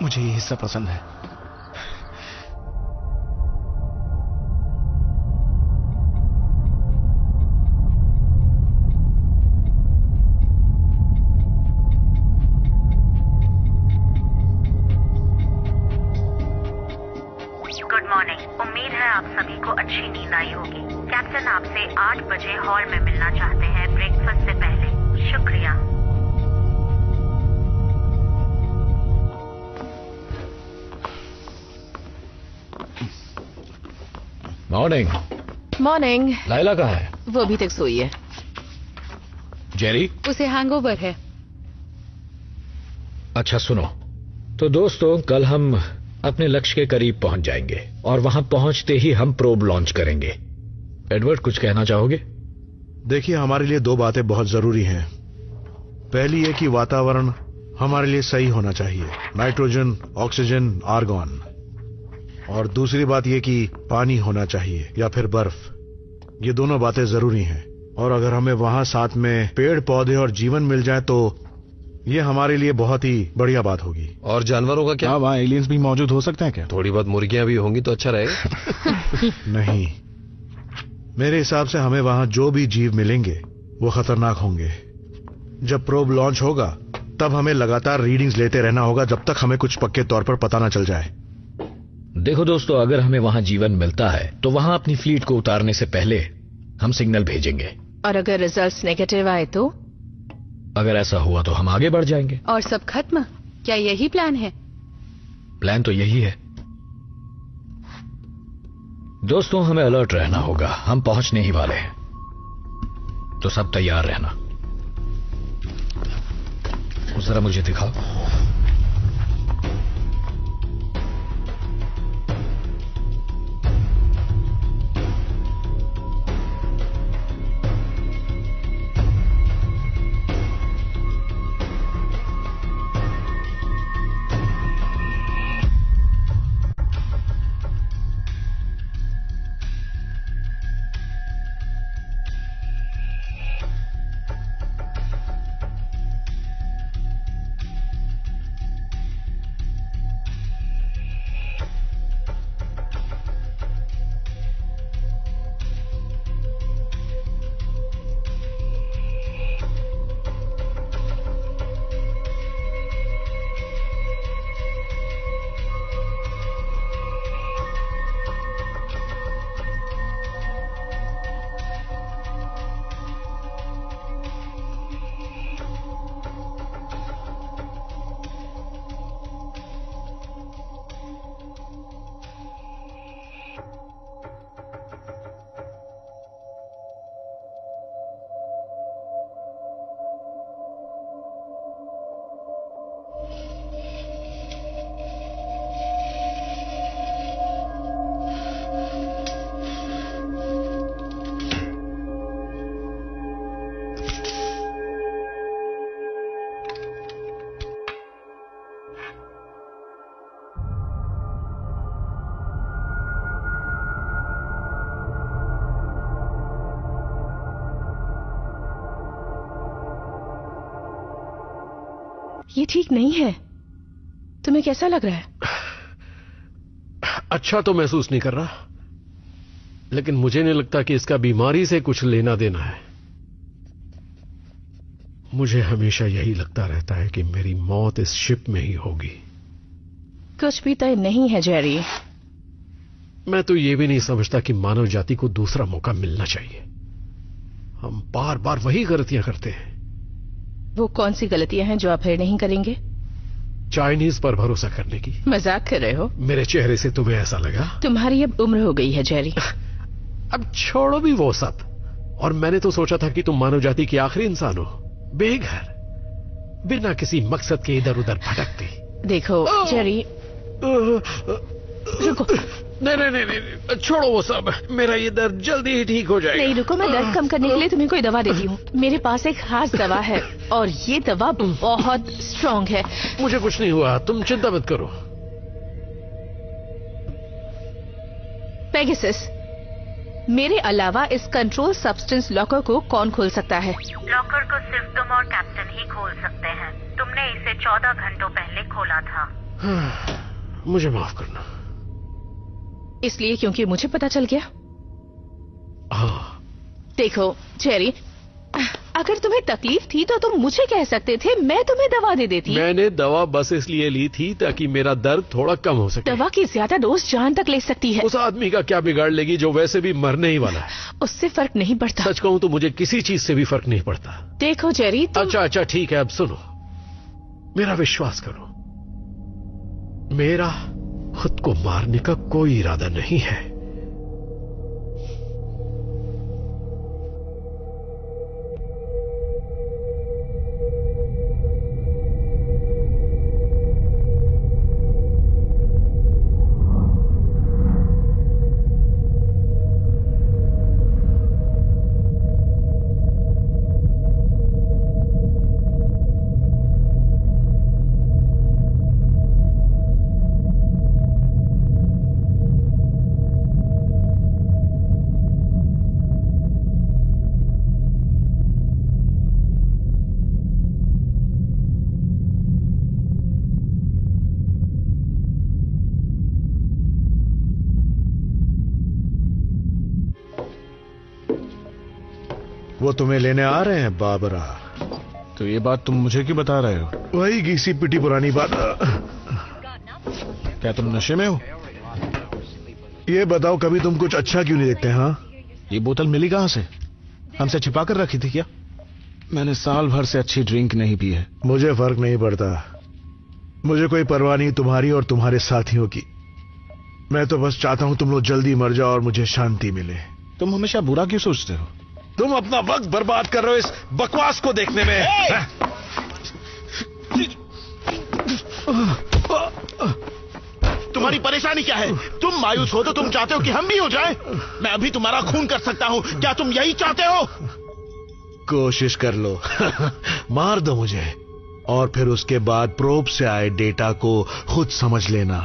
K: मुझे ये हिस्सा पसंद है।
G: Good morning. उम्मीद है आप सभी को अच्छी नींद आई होगी। कैप्टन आपसे 8 बजे हॉल में मिलना चाहते हैं ब्रेकफास्ट से पहले। शुक्रिया।
C: मॉर्निंग।
L: मॉर्निंग।
C: लायला कहाँ है?
L: वो अभी तक सोई है।
C: जेरी?
H: उसे हैंगओवर है।
C: अच्छा सुनो, तो दोस्तों कल हम अपने लक्ष्य के करीब पहुंच जाएंगे और वहां पहुंचते ही हम प्रोब लॉन्च करेंगे। एडवर्ड, कुछ कहना चाहोगे?
F: देखिए, हमारे लिए 2 बातें बहुत जरूरी हैं। पहली है कि वातावरण हमारे लिए सही होना चाहिए। नाइट्रोजन, ऑक्सीजन, आर्गन, और दूसरी बात ये कि पानी होना चाहिए या फिर बर्फ। ये दोनों बातें जरूरी हैं। और अगर हमें वहां साथ में पेड़ पौधे और जीवन मिल जाए तो ये हमारे लिए बहुत ही बढ़िया बात होगी।
E: और जानवरों का क्या?
K: वहाँ एलियंस भी मौजूद हो सकते हैं क्या?
E: थोड़ी बहुत मुर्गियां भी होंगी तो अच्छा रहेगा।
F: नहीं, मेरे हिसाब से हमें वहां जो भी जीव मिलेंगे वो खतरनाक होंगे। जब प्रोब लॉन्च होगा तब हमें लगातार रीडिंग्स लेते रहना होगा जब तक हमें कुछ पक्के तौर पर पता ना चल जाए।
C: देखो दोस्तों, अगर हमें वहां जीवन मिलता है तो वहां अपनी फ्लीट को उतारने से पहले हम सिग्नल भेजेंगे।
L: और अगर रिजल्ट्स नेगेटिव आए तो?
C: अगर ऐसा हुआ तो हम आगे बढ़ जाएंगे।
H: और सब खत्म? क्या यही प्लान है?
C: प्लान तो यही है दोस्तों, हमें अलर्ट रहना होगा। हम पहुंचने ही वाले हैं, तो सब तैयार रहना। जरा मुझे दिखाओ।
L: ये ठीक नहीं है। तुम्हें कैसा लग रहा है?
B: अच्छा तो महसूस नहीं कर रहा, लेकिन मुझे नहीं लगता कि इसका बीमारी से कुछ लेना देना है। मुझे हमेशा यही लगता रहता है कि मेरी मौत इस शिप में ही होगी।
L: कुछ भी तय नहीं है जेरी।
B: मैं तो ये भी नहीं समझता कि मानव जाति को दूसरा मौका मिलना चाहिए। हम बार बार वही गलतियां करते हैं।
L: वो कौन सी गलतियां हैं जो आप फिर नहीं करेंगे?
B: चाइनीज पर भरोसा करने की।
L: मजाक कर रहे हो?
B: मेरे चेहरे से तुम्हें ऐसा लगा?
L: तुम्हारी अब उम्र हो गई है जेरी।
B: अब छोड़ो भी वो सब। और मैंने तो सोचा था कि तुम मानव जाति की आखिरी इंसान हो, बेघर, बिना किसी मकसद के इधर उधर भटकती।
L: देखो जेरी, रुको।
B: नहीं, छोड़ो वो सब। मेरा ये दर्द जल्दी ही ठीक हो जाएगा।
L: नहीं रुको, मैं दर्द कम करने के लिए तुम्हें कोई दवा देती हूँ। मेरे पास एक खास दवा है और ये दवा बहुत स्ट्रांग है।
B: मुझे कुछ नहीं हुआ, तुम चिंता मत करो।
L: पेगासस, मेरे अलावा इस कंट्रोल सब्सटेंस लॉकर को कौन खोल सकता है?
G: लॉकर को सिर्फ तुम और कैप्टन ही खोल सकते हैं। तुमने इसे 14 घंटों पहले खोला था।
B: मुझे माफ करना।
L: इसलिए क्योंकि मुझे पता चल गया।
B: हाँ।
L: देखो जेरी, अगर तुम्हें तकलीफ थी तो तुम मुझे कह सकते थे, मैं तुम्हें दवा दे देती।
B: मैंने दवा बस इसलिए ली थी ताकि मेरा दर्द थोड़ा कम हो सके।
L: दवा की ज्यादा डोज जान तक ले सकती है।
B: उस आदमी का क्या बिगाड़ लेगी जो वैसे भी मरने ही वाला है?
L: उससे फर्क नहीं पड़ता।
B: सच कहूं तो मुझे किसी चीज से भी फर्क नहीं पड़ता।
L: देखो जेरी,
B: अच्छा ठीक है, अब सुनो, मेरा विश्वास करो, मेरा खुद को मारने का कोई इरादा नहीं है।
F: वो तुम्हें लेने आ रहे हैं बाबरा।
K: तो ये बात तुम मुझे क्यों बता रहे हो?
F: वही घिसी पिटी पुरानी बात।
K: क्या तुम नशे में हो?
F: ये बताओ कभी तुम कुछ अच्छा क्यों नहीं देखते? हाँ,
K: ये बोतल मिली कहां से? हमसे छिपा कर रखी थी क्या? मैंने साल भर से अच्छी ड्रिंक नहीं पी है।
F: मुझे फर्क नहीं पड़ता, मुझे कोई परवाह नहीं तुम्हारी और तुम्हारे साथियों की। मैं तो बस चाहता हूं तुम लोग जल्दी मर जाओ और मुझे शांति मिले।
K: तुम हमेशा बुरा क्यों सोचते हो?
F: तुम अपना वक्त बर्बाद कर रहे हो इस बकवास को देखने में।
K: तुम्हारी परेशानी क्या है? तुम मायूस हो तो तुम चाहते हो कि हम भी हो जाएं? मैं अभी तुम्हारा खून कर सकता हूं, क्या तुम यही चाहते हो?
F: कोशिश कर लो। मार दो मुझे और फिर उसके बाद प्रोब से आए डेटा को खुद समझ लेना।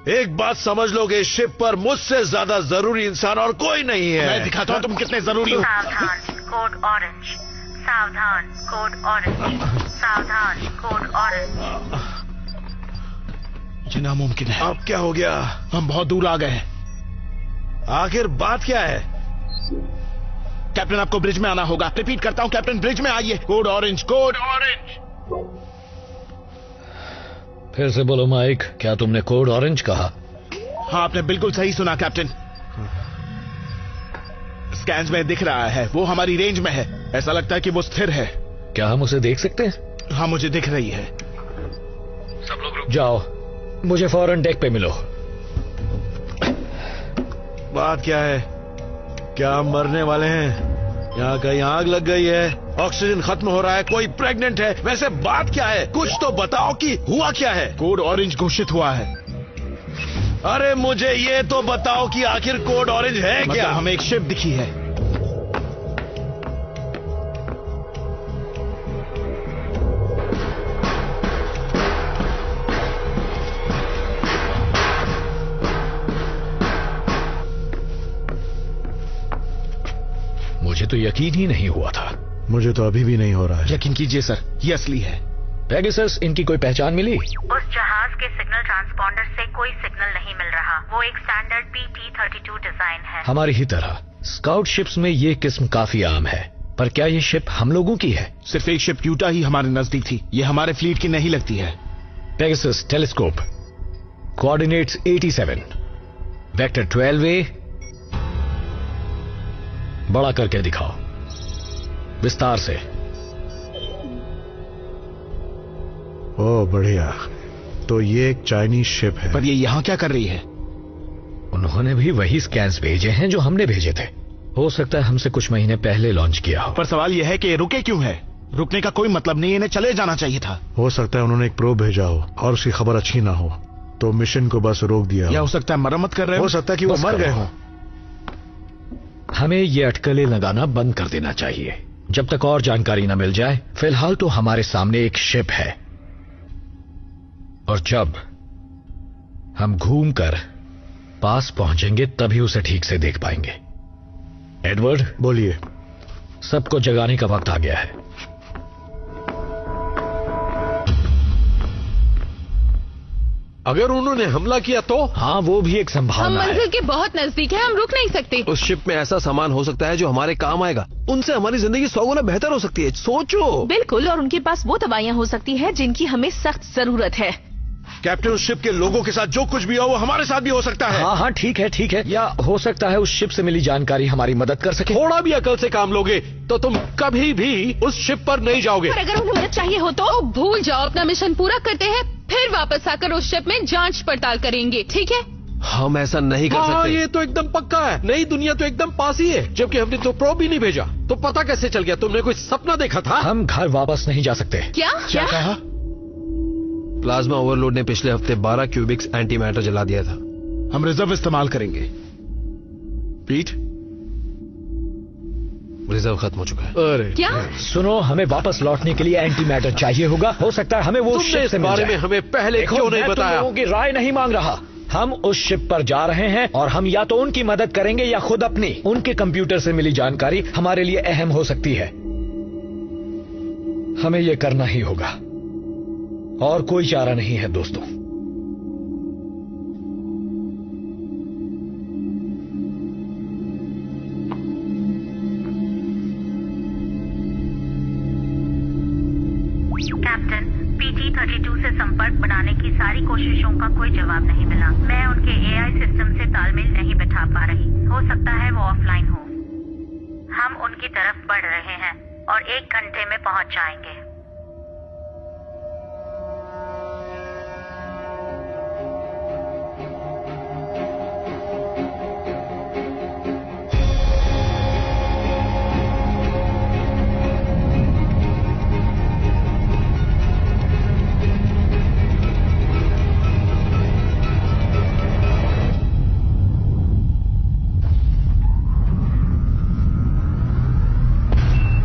F: एक बात समझ लोगे, शिप पर मुझसे ज्यादा जरूरी इंसान और कोई नहीं है।
K: मैं दिखाता हूं तुम कितने जरूरी हो।
G: सावधान, कोड ऑरेंज। सावधान, कोड ऑरेंज। सावधान, कोड ऑरेंज।
K: ये नामुमकिन है।
F: अब क्या हो गया?
K: हम बहुत दूर आ गए।
F: आखिर बात क्या है?
K: कैप्टन, आपको ब्रिज में आना होगा। रिपीट करता हूं कैप्टन, ब्रिज में आइए। Code orange, code orange.
C: फिर से बोलो माइक, क्या तुमने कोड ऑरेंज कहा?
K: हाँ, आपने बिल्कुल सही सुना कैप्टन। स्कैन्स में दिख रहा है, वो हमारी रेंज में है। ऐसा लगता है कि वो स्थिर है।
C: क्या हम उसे देख सकते हैं?
K: हाँ, मुझे दिख रही है।
C: सब लोग रुक जाओ, मुझे फौरन डेक पे मिलो।
F: बात क्या है? क्या हम मरने वाले हैं? यहाँ कहीं आग लग गई है, ऑक्सीजन खत्म हो रहा है, कोई प्रेग्नेंट है। वैसे बात क्या है? कुछ तो बताओ कि हुआ क्या है?
K: कोड ऑरेंज घोषित हुआ है।
F: अरे मुझे ये तो बताओ कि आखिर कोड ऑरेंज है क्या?
K: मतलब हमें एक शिप दिखी है।
C: मुझे तो यकीन ही नहीं हुआ था।
F: मुझे तो अभी भी नहीं हो रहा है।
K: यकीन कीजिए सर, ये असली है।
C: पेगासस, इनकी कोई पहचान मिली?
G: उस जहाज के सिग्नल ट्रांसपॉन्डर से कोई सिग्नल नहीं मिल रहा। वो एक स्टैंडर्ड PT-32 डिजाइन है।
C: हमारी ही तरह स्काउट शिप्स में ये किस्म काफी आम है, पर क्या ये शिप हम लोगों की है?
K: सिर्फ एक शिप यूटा ही हमारे नजदीक थी। ये हमारे फ्लीट की नहीं लगती है।
C: Pegasus telescope, coordinates 87, vector 12A। बड़ा करके दिखाओ, विस्तार से।
F: ओह बढ़िया, तो ये एक चाइनीज शिप है।
K: पर ये यहाँ क्या कर रही है?
C: उन्होंने भी वही स्कैन्स भेजे हैं जो हमने भेजे थे। हो सकता है हमसे कुछ महीने पहले लॉन्च किया हो।
K: पर सवाल यह है कि रुके क्यों है? रुकने का कोई मतलब नहीं, इन्हें चले जाना चाहिए था।
F: हो सकता है उन्होंने एक प्रोब भेजा हो और उसकी खबर अच्छी ना हो, तो मिशन को बस रोक दिया।
K: या हो सकता है मरम्मत कर रहे
F: हो सकता है कि वो मर गए हों।
C: हमें ये अटकलें लगाना बंद कर देना चाहिए जब तक और जानकारी न मिल जाए। फिलहाल तो हमारे सामने एक शिप है, और जब हम घूमकर पास पहुंचेंगे तभी उसे ठीक से देख पाएंगे। एडवर्ड,
F: बोलिए।
C: सबको जगाने का वक्त आ गया है।
B: अगर उन्होंने हमला किया तो?
C: हाँ, वो भी एक
H: हम
C: संभावना
H: मंजिल
C: है।
H: के बहुत नजदीक है, हम रुक नहीं सकते।
E: उस शिप में ऐसा सामान हो सकता है जो हमारे काम आएगा। उनसे हमारी जिंदगी 100 गुना बेहतर हो सकती है। सोचो।
L: बिल्कुल, और उनके पास वो दवाइयाँ हो सकती है जिनकी हमें सख्त जरूरत है।
F: कैप्टन, उस शिप के लोगों के साथ जो कुछ भी हो वो हमारे साथ भी हो सकता है।
C: हाँ हाँ, ठीक है ठीक है। या हो सकता है उस शिप से मिली जानकारी हमारी मदद कर सके।
B: थोड़ा भी अकल से काम लोगे तो तुम कभी भी उस शिप पर नहीं जाओगे।
H: पर अगर उन्हें मदद चाहिए हो तो भूल जाओ, अपना मिशन पूरा करते हैं, फिर वापस आकर उस शिप में जांच पड़ताल करेंगे, ठीक है?
E: हम ऐसा नहीं कर
B: हाँ,
E: सकते।
B: ये तो एकदम पक्का है। नई दुनिया तो एकदम पास ही है, जबकि हमने तो प्रोब भी नहीं भेजा। तो पता कैसे चल गया? तुमने कोई सपना देखा था?
C: हम घर वापस नहीं जा सकते।
H: क्या
K: कहा?
E: प्लाज्मा ओवरलोड ने पिछले हफ्ते 12 क्यूबिक्स एंटी मैटर जला दिया था।
K: हम रिजर्व इस्तेमाल करेंगे। पीट,
E: रिजर्व खत्म हो चुका है।
B: अरे
H: क्या?
C: सुनो, हमें वापस लौटने के लिए एंटी मैटर चाहिए होगा। हो सकता है हमें वो उस
B: तुमने
C: शिप
B: इस
C: से मिल
B: बारे
C: जाए।
B: में हमें पहले
C: देखो,
B: क्यों नहीं
C: मैं तुम
B: बताया?
C: लोगों की राय नहीं मांग रहा। हम उस शिप पर जा रहे हैं और हम या तो उनकी मदद करेंगे या खुद अपनी। उनके कंप्यूटर से मिली जानकारी हमारे लिए अहम हो सकती है। हमें यह करना ही होगा और कोई चारा नहीं है दोस्तों।
G: संदेशों का कोई जवाब नहीं मिला। मैं उनके AI सिस्टम से तालमेल नहीं बिठा पा रही। हो सकता है वो ऑफलाइन हो। हम उनकी तरफ बढ़ रहे हैं और 1 घंटे में पहुंच जाएंगे।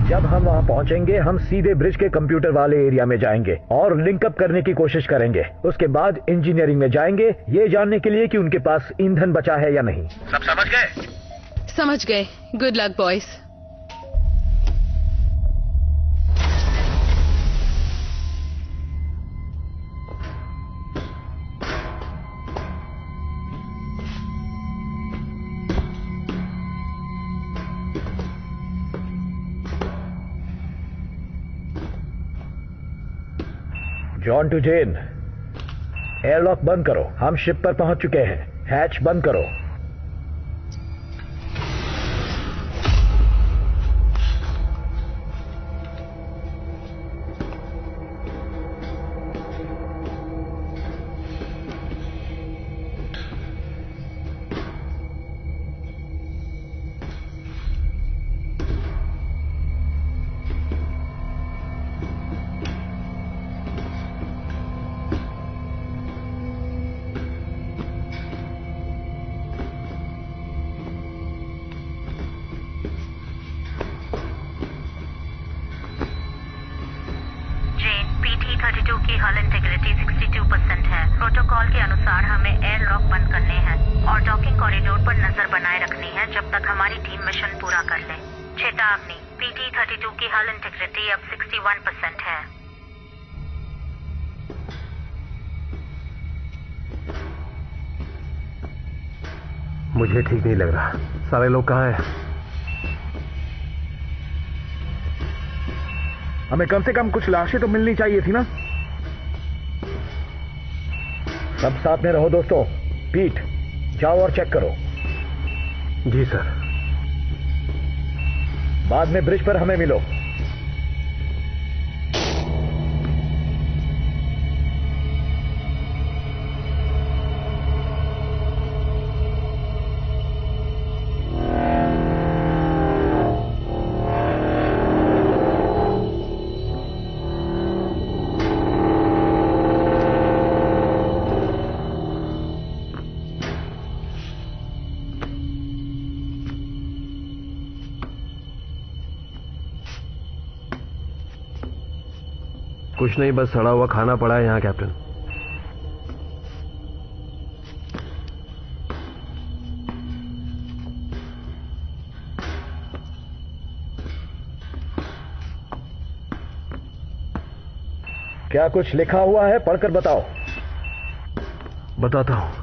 M: जब हम वहां पहुंचेंगे हम सीधे ब्रिज के कंप्यूटर वाले एरिया में जाएंगे और लिंकअप करने की कोशिश करेंगे। उसके बाद इंजीनियरिंग में जाएंगे ये जानने के लिए कि उनके पास ईंधन बचा है या नहीं।
C: सब समझ गए?
H: समझ गए। Good luck boys.
M: John to Jane, airlock बंद करो। हम शिप पर पहुंच चुके हैं। हैच बंद करो।
G: PT-32 की हल इंटीग्रिटी 62% है। प्रोटोकॉल के अनुसार हमें एयर लॉक बंद करने हैं और डॉकिंग कॉरिडोर पर नजर बनाए रखनी है जब तक हमारी टीम मिशन पूरा कर ले। चेतावनी, PT-32 की हल इंटीग्रिटी अब 61% है।
M: मुझे ठीक नहीं लग रहा। सारे लोग कहाँ हैं? हमें कम से कम कुछ लाशें तो मिलनी चाहिए थी ना। सब साथ में रहो दोस्तों। पीट, जाओ और चेक करो। जी सर। बाद में ब्रिज पर हमें मिलो।
E: कुछ नहीं, बस सड़ा हुआ खाना पड़ा है यहाँ कैप्टन।
M: क्या कुछ लिखा हुआ है? पढ़कर बताओ।
E: बताता हूं।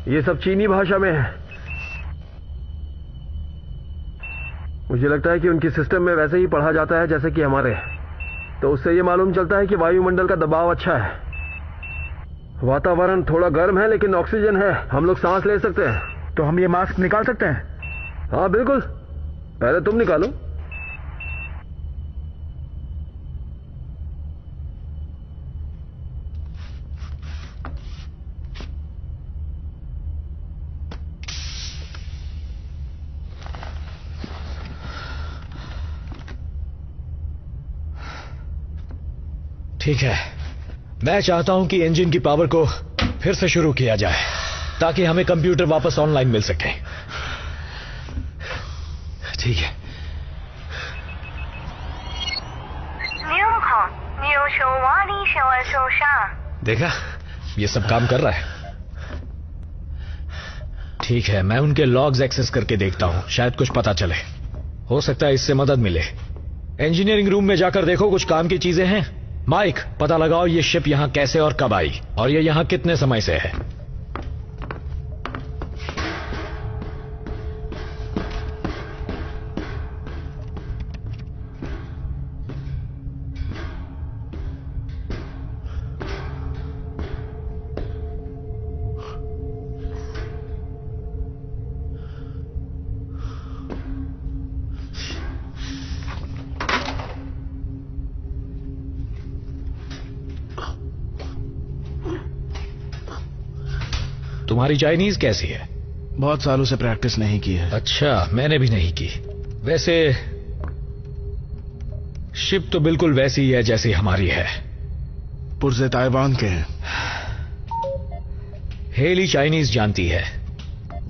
E: ये सब चीनी भाषा में है। मुझे लगता है कि उनकी सिस्टम में वैसे ही पढ़ा जाता है जैसे कि हमारे। तो उससे ये मालूम चलता है कि वायुमंडल का दबाव अच्छा है। वातावरण थोड़ा गर्म है लेकिन ऑक्सीजन है, हम लोग सांस ले सकते हैं।
M: तो हम ये मास्क निकाल सकते हैं?
E: हाँ बिल्कुल, पहले तुम निकालो।
N: ठीक है, मैं चाहता हूं कि इंजन की पावर को फिर से शुरू किया जाए ताकि हमें कंप्यूटर वापस ऑनलाइन मिल सके। ठीक है। देखा, ये सब काम कर रहा है। ठीक है, मैं उनके लॉग्स एक्सेस करके देखता हूं, शायद कुछ पता चले। हो सकता है इससे मदद मिले। इंजीनियरिंग रूम में जाकर देखो कुछ काम की चीजें हैं। माइक, पता लगाओ ये शिप यहां कैसे और कब आई और ये यहां कितने समय से है। तुम्हारी चाइनीज कैसी है?
K: बहुत सालों से प्रैक्टिस नहीं की है।
N: अच्छा, मैंने भी नहीं की। वैसे शिप तो बिल्कुल वैसी ही है जैसी हमारी है।
K: पुर्जे ताइवान के हैं।
N: हेली चाइनीज जानती है,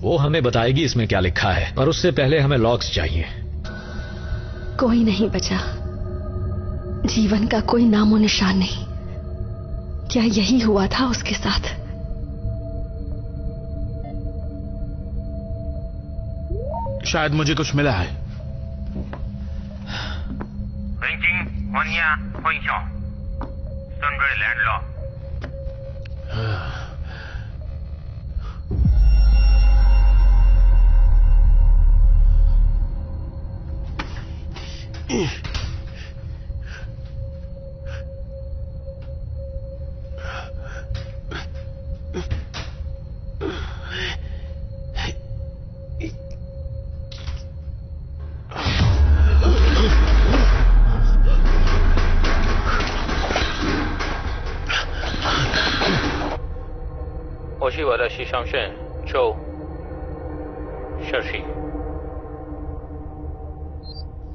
N: वो हमें बताएगी इसमें क्या लिखा है, पर उससे पहले हमें लॉग्स चाहिए।
J: कोई नहीं बचा, जीवन का कोई नामो निशान नहीं। क्या यही हुआ था उसके साथ?
K: शायद मुझे कुछ मिला है।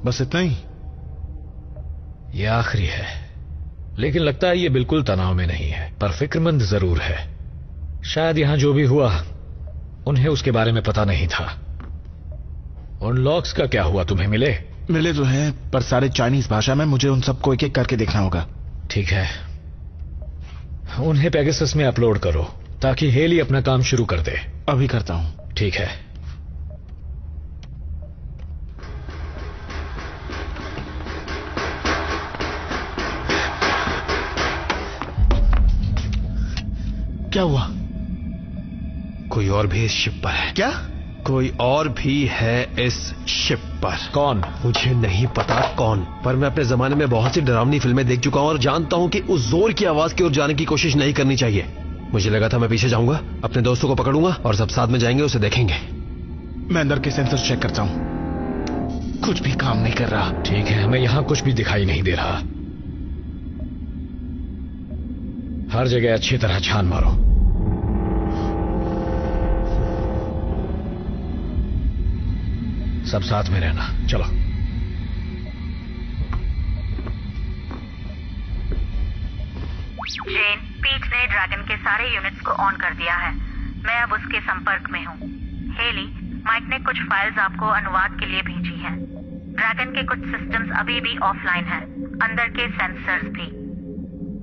K: बस इतना ही?
N: ये आखिरी है, लेकिन लगता है ये बिल्कुल तनाव में नहीं है, पर फिक्रमंद जरूर है। शायद यहां जो भी हुआ उन्हें उसके बारे में पता नहीं था। उन लॉक्स का क्या हुआ, तुम्हें मिले?
K: मिले तो हैं, पर सारे चाइनीज भाषा में। मुझे उन सबको एक एक करके देखना होगा।
N: ठीक है, उन्हें पेगासस में अपलोड करो ताकि हेली अपना काम शुरू कर दे।
K: अभी करता हूं।
N: ठीक है।
K: क्या हुआ?
E: कोई और भी इस शिप पर है।
K: क्या?
E: कोई और भी है इस शिप पर।
N: कौन?
E: मुझे नहीं पता कौन, पर मैं अपने जमाने में बहुत सी डरावनी फिल्में देख चुका हूं और जानता हूं कि उस जोर की आवाज की ओर जाने की कोशिश नहीं करनी चाहिए। मुझे लगा था मैं पीछे जाऊंगा, अपने दोस्तों को पकड़ूंगा और सब साथ में जाएंगे, उसे देखेंगे।
K: मैं अंदर के सेंसर चेक करता हूं, कुछ भी काम नहीं कर रहा।
N: ठीक है, हमें यहां कुछ भी दिखाई नहीं दे रहा। हर जगह अच्छी तरह छान मारो। सब साथ में रहना। चलो।
G: जेन, पीट ने ड्रैगन के सारे यूनिट्स को ऑन कर दिया है। मैं अब उसके संपर्क में हूँ। हेली, माइक ने कुछ फाइल्स आपको अनुवाद के लिए भेजी हैं। ड्रैगन के कुछ सिस्टम्स अभी भी ऑफलाइन हैं, अंदर के सेंसर्स भी।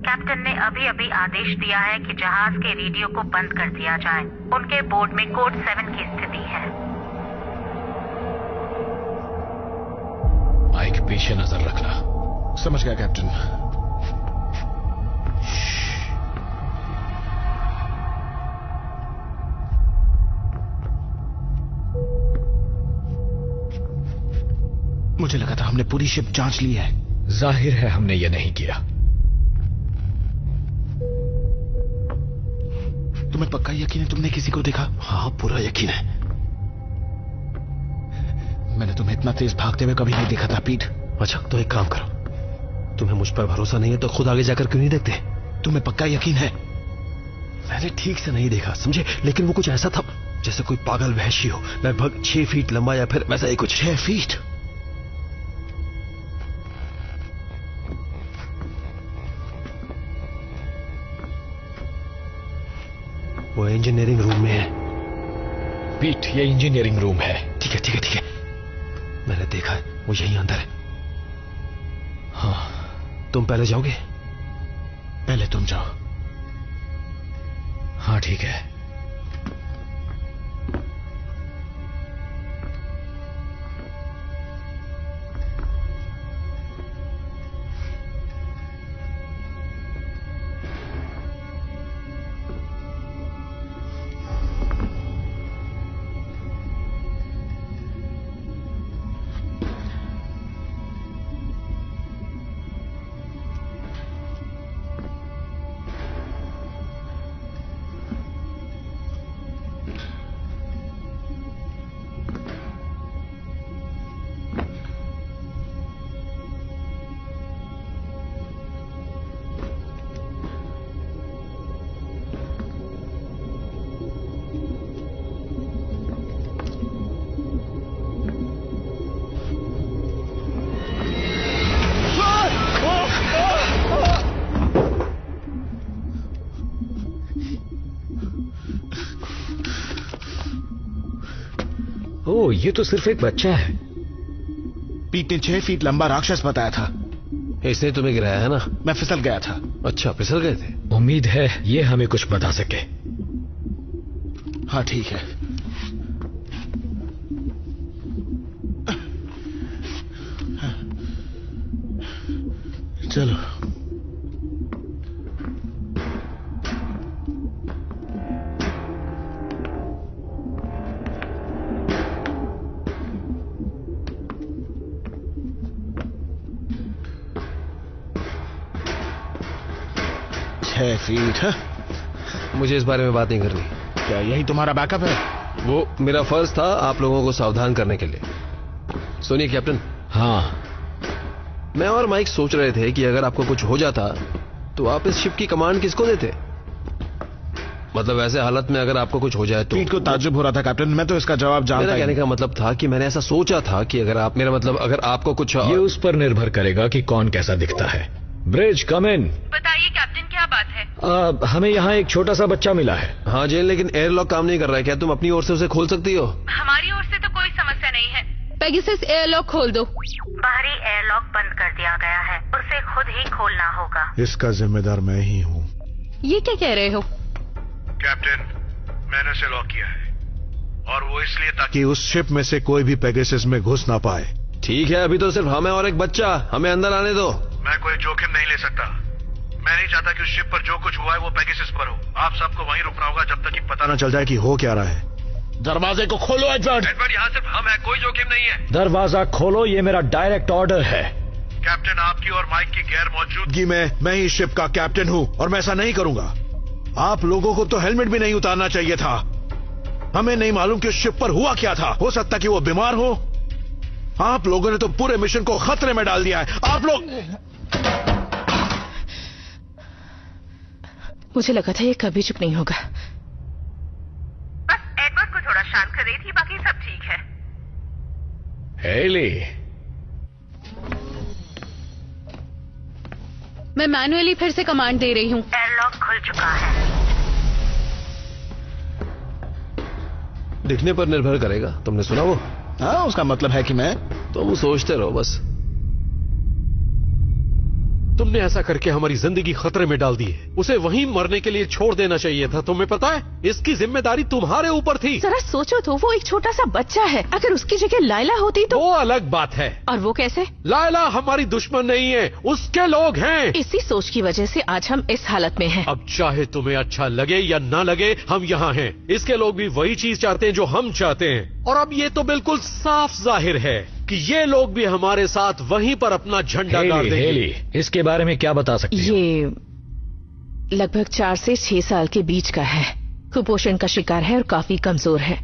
G: कैप्टन ने अभी अभी आदेश दिया है कि जहाज के रेडियो को बंद कर दिया जाए। उनके बोर्ड में कोड 7 की स्थिति है।
N: माइक, पीछे नजर रखना।
K: समझ गया कैप्टन। मुझे लगा था हमने पूरी शिप जांच ली है।
N: जाहिर है हमने ये नहीं किया।
K: तुम्हें पक्का यकीन है तुमने किसी को देखा?
E: हाँ, पूरा यकीन है।
K: मैंने तुम्हें इतना तेज भागते हुए कभी नहीं देखा था पीट।
E: अच्छा, तो एक काम करो, तुम्हें मुझ पर भरोसा नहीं है तो खुद आगे जाकर क्यों नहीं देखते?
K: तुम्हें पक्का यकीन है?
E: मैंने ठीक से नहीं देखा, समझे, लेकिन वो कुछ ऐसा था जैसे कोई पागल वहशी हो, लगभग 6 फीट लंबा या फिर वैसा ही कुछ।
K: 6 फीट?
E: वो इंजीनियरिंग रूम में है।
N: पीट, ये इंजीनियरिंग रूम है।
E: ठीक है ठीक है ठीक है, मैंने देखा है, वो यहीं अंदर है। हाँ, तुम पहले जाओगे?
K: पहले तुम जाओ।
N: हाँ ठीक है। ओह, ये तो सिर्फ एक बच्चा है।
K: पीट ने 6 फीट लंबा राक्षस बताया था।
E: इसने तुम्हें गिराया है ना?
K: मैं फिसल गया था।
E: अच्छा, फिसल गए थे।
N: उम्मीद है ये हमें कुछ बता सके।
K: हाँ ठीक है। चलो। फीट है।
E: मुझे इस बारे में बात नहीं करनी।
K: क्या यही तुम्हारा बैकअप है?
E: वो मेरा फर्ज था आप लोगों को सावधान करने के लिए। सुनिए कैप्टन।
N: हाँ,
E: मैं और माइक सोच रहे थे कि अगर आपको कुछ हो जाता तो आप इस शिप की कमांड किसको देते? मतलब ऐसे हालत में अगर आपको कुछ हो जाए तो।
K: पीट को ताज्जुब हो रहा था कैप्टन, मैं तो इसका जवाब जानता।
E: मेरा कहने का मतलब था कि मैंने ऐसा सोचा था कि अगर आप, मेरा मतलब अगर आपको कुछ,
N: ये उस पर निर्भर करेगा कि कौन कैसा दिखता है। ब्रिज, कम इन।
O: बताइए कैप्टन, क्या बात है?
N: हमें यहाँ एक छोटा सा बच्चा मिला है।
E: हाँ जेन, लेकिन एयरलॉक काम नहीं कर रहा है। क्या तुम अपनी ओर से उसे खोल सकती हो?
O: हमारी ओर से तो कोई समस्या नहीं है।
H: पेगासस एयरलॉक खोल दो।
G: बाहरी एयरलॉक बंद कर दिया गया है, उसे खुद ही खोलना होगा।
F: इसका जिम्मेदार मैं ही हूँ।
H: ये क्या कह रहे हो?
C: कैप्टन, मैंने उसे लॉक किया है, और वो इसलिए
F: ताकि उस शिप में से कोई भी पेगासस में घुस ना पाए।
E: ठीक है, अभी तो सिर्फ हमें और एक बच्चा, हमें अंदर आने दो।
C: मैं कोई जोखिम नहीं ले सकता। मैं नहीं चाहता कि उस शिप पर जो कुछ हुआ है वो पेगासस पर हो। आप सबको वहीं रुकना होगा जब तक कि पता
F: न चल जाए कि हो क्या रहा है।
K: दरवाजे को खोलो एडवर्ड।
C: एडवर्ड, यहाँ सिर्फ हम हैं, कोई जोखिम नहीं है।
N: दरवाजा खोलो, ये मेरा डायरेक्ट ऑर्डर है।
C: कैप्टन, आपकी और माइक की गैर मौजूदगी
F: में मैं ही शिप का कैप्टन हूँ और मैं ऐसा नहीं करूंगा। आप लोगों को तो हेलमेट भी नहीं उतारना चाहिए था। हमें नहीं मालूम कि उस शिप पर हुआ क्या था। हो सकता कि वो बीमार हो। आप लोगों ने तो पूरे मिशन को खतरे में डाल दिया है। आप लोग,
L: मुझे लगा था ये कभी चुप नहीं होगा।
O: बस एडवर्ड को थोड़ा शांत कर रही थी, बाकी सब ठीक है।
N: हेली,
H: मैं मैन्युअली फिर से कमांड दे रही हूँ।
G: एयरलॉक खुल चुका है।
E: दिखने पर निर्भर करेगा। तुमने सुना वो?
K: हाँ, उसका मतलब है कि मैं।
E: तुम सोचते रहो बस।
B: तुमने ऐसा करके हमारी जिंदगी खतरे में डाल दी है। उसे वहीं मरने के लिए छोड़ देना चाहिए था। तुम्हें पता है, इसकी जिम्मेदारी तुम्हारे ऊपर थी।
L: जरा सोचो तो, वो एक छोटा सा बच्चा है। अगर उसकी जगह लायला होती तो।
B: वो अलग बात है।
L: और वो कैसे?
B: लायला हमारी दुश्मन नहीं है, उसके लोग हैं।
L: इसी सोच की वजह से आज हम इस हालत में हैं।
B: अब चाहे तुम्हें अच्छा लगे या ना लगे, हम यहाँ हैं। इसके लोग भी वही चीज चाहते हैं जो हम चाहते हैं। और अब ये तो बिल्कुल साफ जाहिर है कि ये लोग भी हमारे साथ वहीं पर अपना झंडा गाड़ देंगे।
N: हेली, इसके बारे में क्या बता सकती हो?
L: ये लगभग 4 से 6 साल के बीच का है। कुपोषण का शिकार है और काफी कमजोर है।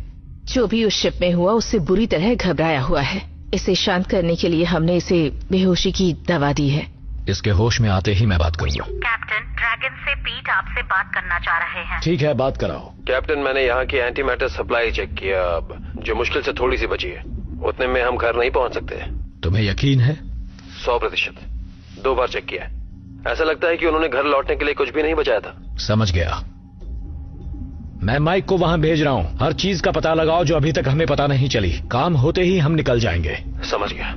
L: जो भी उस शिप में हुआ उससे बुरी तरह घबराया हुआ है। इसे शांत करने के लिए हमने इसे बेहोशी की दवा दी है।
N: इसके होश में आते ही मैं बात करूंगा।
G: कैप्टन, ड्रैगन से पीट आपसे बात करना चाह रहे हैं।
N: ठीक है, बात कराओ।
E: कैप्टन, मैंने यहाँ की एंटी मैटर सप्लाई चेक किया, अब जो मुश्किल से थोड़ी सी बची है। उतने में हम घर नहीं पहुंच सकते।
N: तुम्हें यकीन है?
E: 100%। 2 बार चेक किया। ऐसा लगता है कि उन्होंने घर लौटने के लिए कुछ भी नहीं बचाया था।
N: समझ गया। मैं माइक को वहां भेज रहा हूं। हर चीज का पता लगाओ जो अभी तक हमें पता नहीं चली। काम होते ही हम निकल जाएंगे।
E: समझ गया।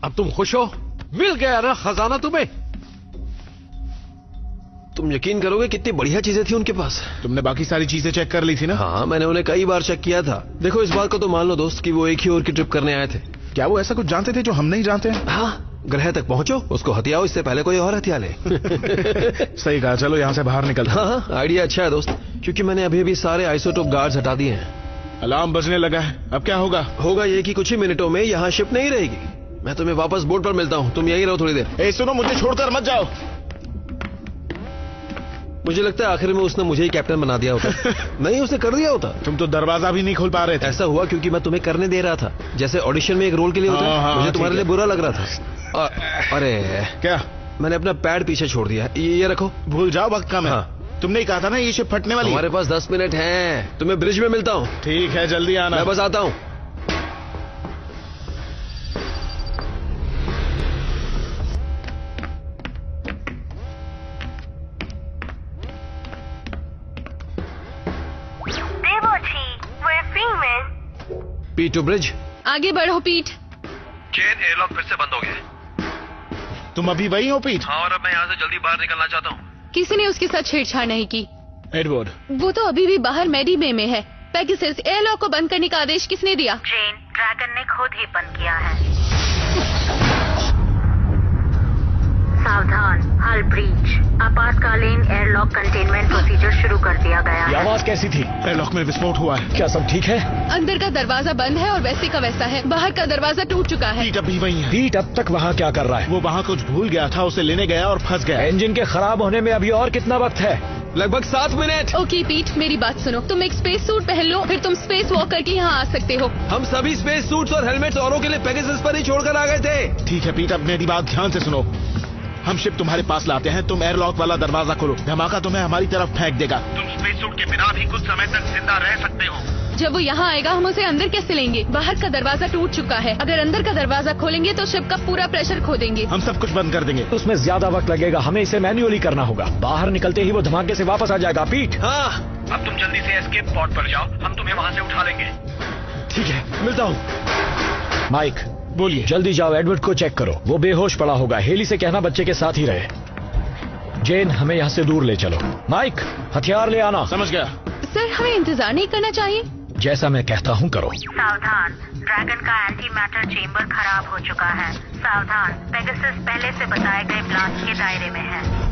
B: अब तुम खुश हो? मिल गया ना खजाना तुम्हें?
E: तुम यकीन करोगे कितनी बढ़िया चीजें थी उनके पास।
K: तुमने बाकी सारी चीजें चेक कर ली थी ना?
E: हाँ, मैंने उन्हें कई बार चेक किया था। देखो, इस बात को तो मान लो दोस्त कि वो एक ही ओर की ट्रिप करने आए थे।
K: क्या वो ऐसा कुछ जानते थे जो हम नहीं जानते?
E: हाँ, ग्रह तक पहुंचो, उसको हथियाओ, इससे पहले कोई और हथिया ले।
K: सही कहा। चलो यहाँ से बाहर निकलते हैं।
E: हाँ, आइडिया अच्छा है दोस्त, क्योंकि मैंने अभी सारे आइसोटोप गार्ड्स हटा दिए हैं।
K: अलार्म बजने लगा है। अब क्या होगा?
E: होगा ये कि कुछ ही मिनटों में यहाँ शिप नहीं रहेगी। मैं तुम्हें वापस बोट पर मिलता हूँ। तुम यहीं रहो थोड़ी देर।
K: सुनो, मुझे छोड़कर मत जाओ।
E: मुझे लगता है आखिर में उसने मुझे ही कैप्टन बना दिया होता। नहीं, उसने कर दिया होता।
K: तुम तो दरवाजा भी नहीं खोल पा रहे थे।
E: ऐसा हुआ क्योंकि मैं तुम्हें करने दे रहा था, जैसे ऑडिशन में एक रोल के लिए होता है। मुझे तुम्हारे लिए बुरा लग रहा था। अरे
K: क्या?
E: मैंने अपना पैड पीछे छोड़ दिया। ये रखो।
K: भूल जाओ, वक्त कम है। हाँ। तुमने ही कहा था ना ये शिप फटने वाली।
E: हमारे पास 10 मिनट हैं। तुम्हें ब्रिज में मिलता हूँ।
K: ठीक है, जल्दी आना।
E: मैं बस आता हूँ।
G: Devochi, we're Freeman.
E: Proceed to bridge.
H: आगे बढ़ो पीट।
D: चेन एयरलॉक फिर से बंद हो गया।
K: तुम अभी वही हो पीट?
D: हाँ, और अब मैं यहाँ से जल्दी बाहर निकलना चाहता हूँ।
H: किसी ने उसके साथ छेड़छाड़ नहीं की।
K: एडवर्ड,
H: वो तो अभी भी बाहर मेडी बे में है। पेगासस, एयरलॉक को बंद करने का आदेश किसने दिया?
G: जेन, ड्रैगन ने खुद ही बंद किया है। सावधान, हल ब्रीच। आपातकालीन एयरलॉक कंटेनमेंट प्रोसीजर शुरू कर दिया गया है।
N: ये आवाज कैसी थी?
K: एयरलॉक में विस्फोट हुआ है।
N: क्या सब ठीक है?
H: अंदर का दरवाजा बंद है और वैसे का वैसा है। बाहर का दरवाजा टूट चुका है।
K: पीट अभी वही है।
N: पीट अब तक वहाँ क्या कर रहा है?
K: वो वहाँ कुछ भूल गया था, उसे लेने गया और फंस गया।
N: इंजन के खराब होने में अभी और कितना वक्त है?
E: लगभग 7 मिनट।
H: ओके पीट, मेरी बात सुनो। तुम एक स्पेस सूट पहन लो, फिर तुम स्पेस वॉक करके यहाँ आ सकते हो।
E: हम सभी स्पेस सूट्स और हेलमेट्स औरों के लिए पेगासस पर ही छोड़कर आ गए थे।
K: ठीक है पीट, अब मेरी बात ध्यान से सुनो। हम शिप तुम्हारे पास लाते हैं, तुम एयरलॉक वाला दरवाजा खोलो। धमाका तुम्हें हमारी तरफ फेंक देगा।
C: तुम स्पेस सूट के बिना भी कुछ समय तक जिंदा रह सकते हो।
H: जब वो यहाँ आएगा हम उसे अंदर कैसे लेंगे? बाहर का दरवाजा टूट चुका है। अगर अंदर का दरवाजा खोलेंगे तो शिप का पूरा प्रेशर खो देंगे।
K: हम सब कुछ बंद कर देंगे।
N: उसमें ज्यादा वक्त लगेगा, हमें इसे मैन्युअली करना होगा। बाहर निकलते ही वो धमाके से वापस आ जाएगा। पीट।
E: हाँ,
C: अब तुम जल्दी से एस्केप पॉड पर जाओ, हम तुम्हें वहाँ से उठा लेंगे।
E: ठीक है, मिलता हूँ।
N: माइक,
K: बोलिए।
N: जल्दी जाओ, एडवर्ड को चेक करो, वो बेहोश पड़ा होगा। हेली से कहना बच्चे के साथ ही रहे। जेन, हमें यहाँ से दूर ले चलो। माइक, हथियार ले आना।
K: समझ गया।
H: सर, हमें इंतजार नहीं करना चाहिए?
N: जैसा मैं कहता हूँ करो।
G: सावधान, ड्रैगन का एंटी मैटर चेंबर खराब हो चुका है। सावधान, पेगासस पहले से बताए गए ब्लास्ट के दायरे में है।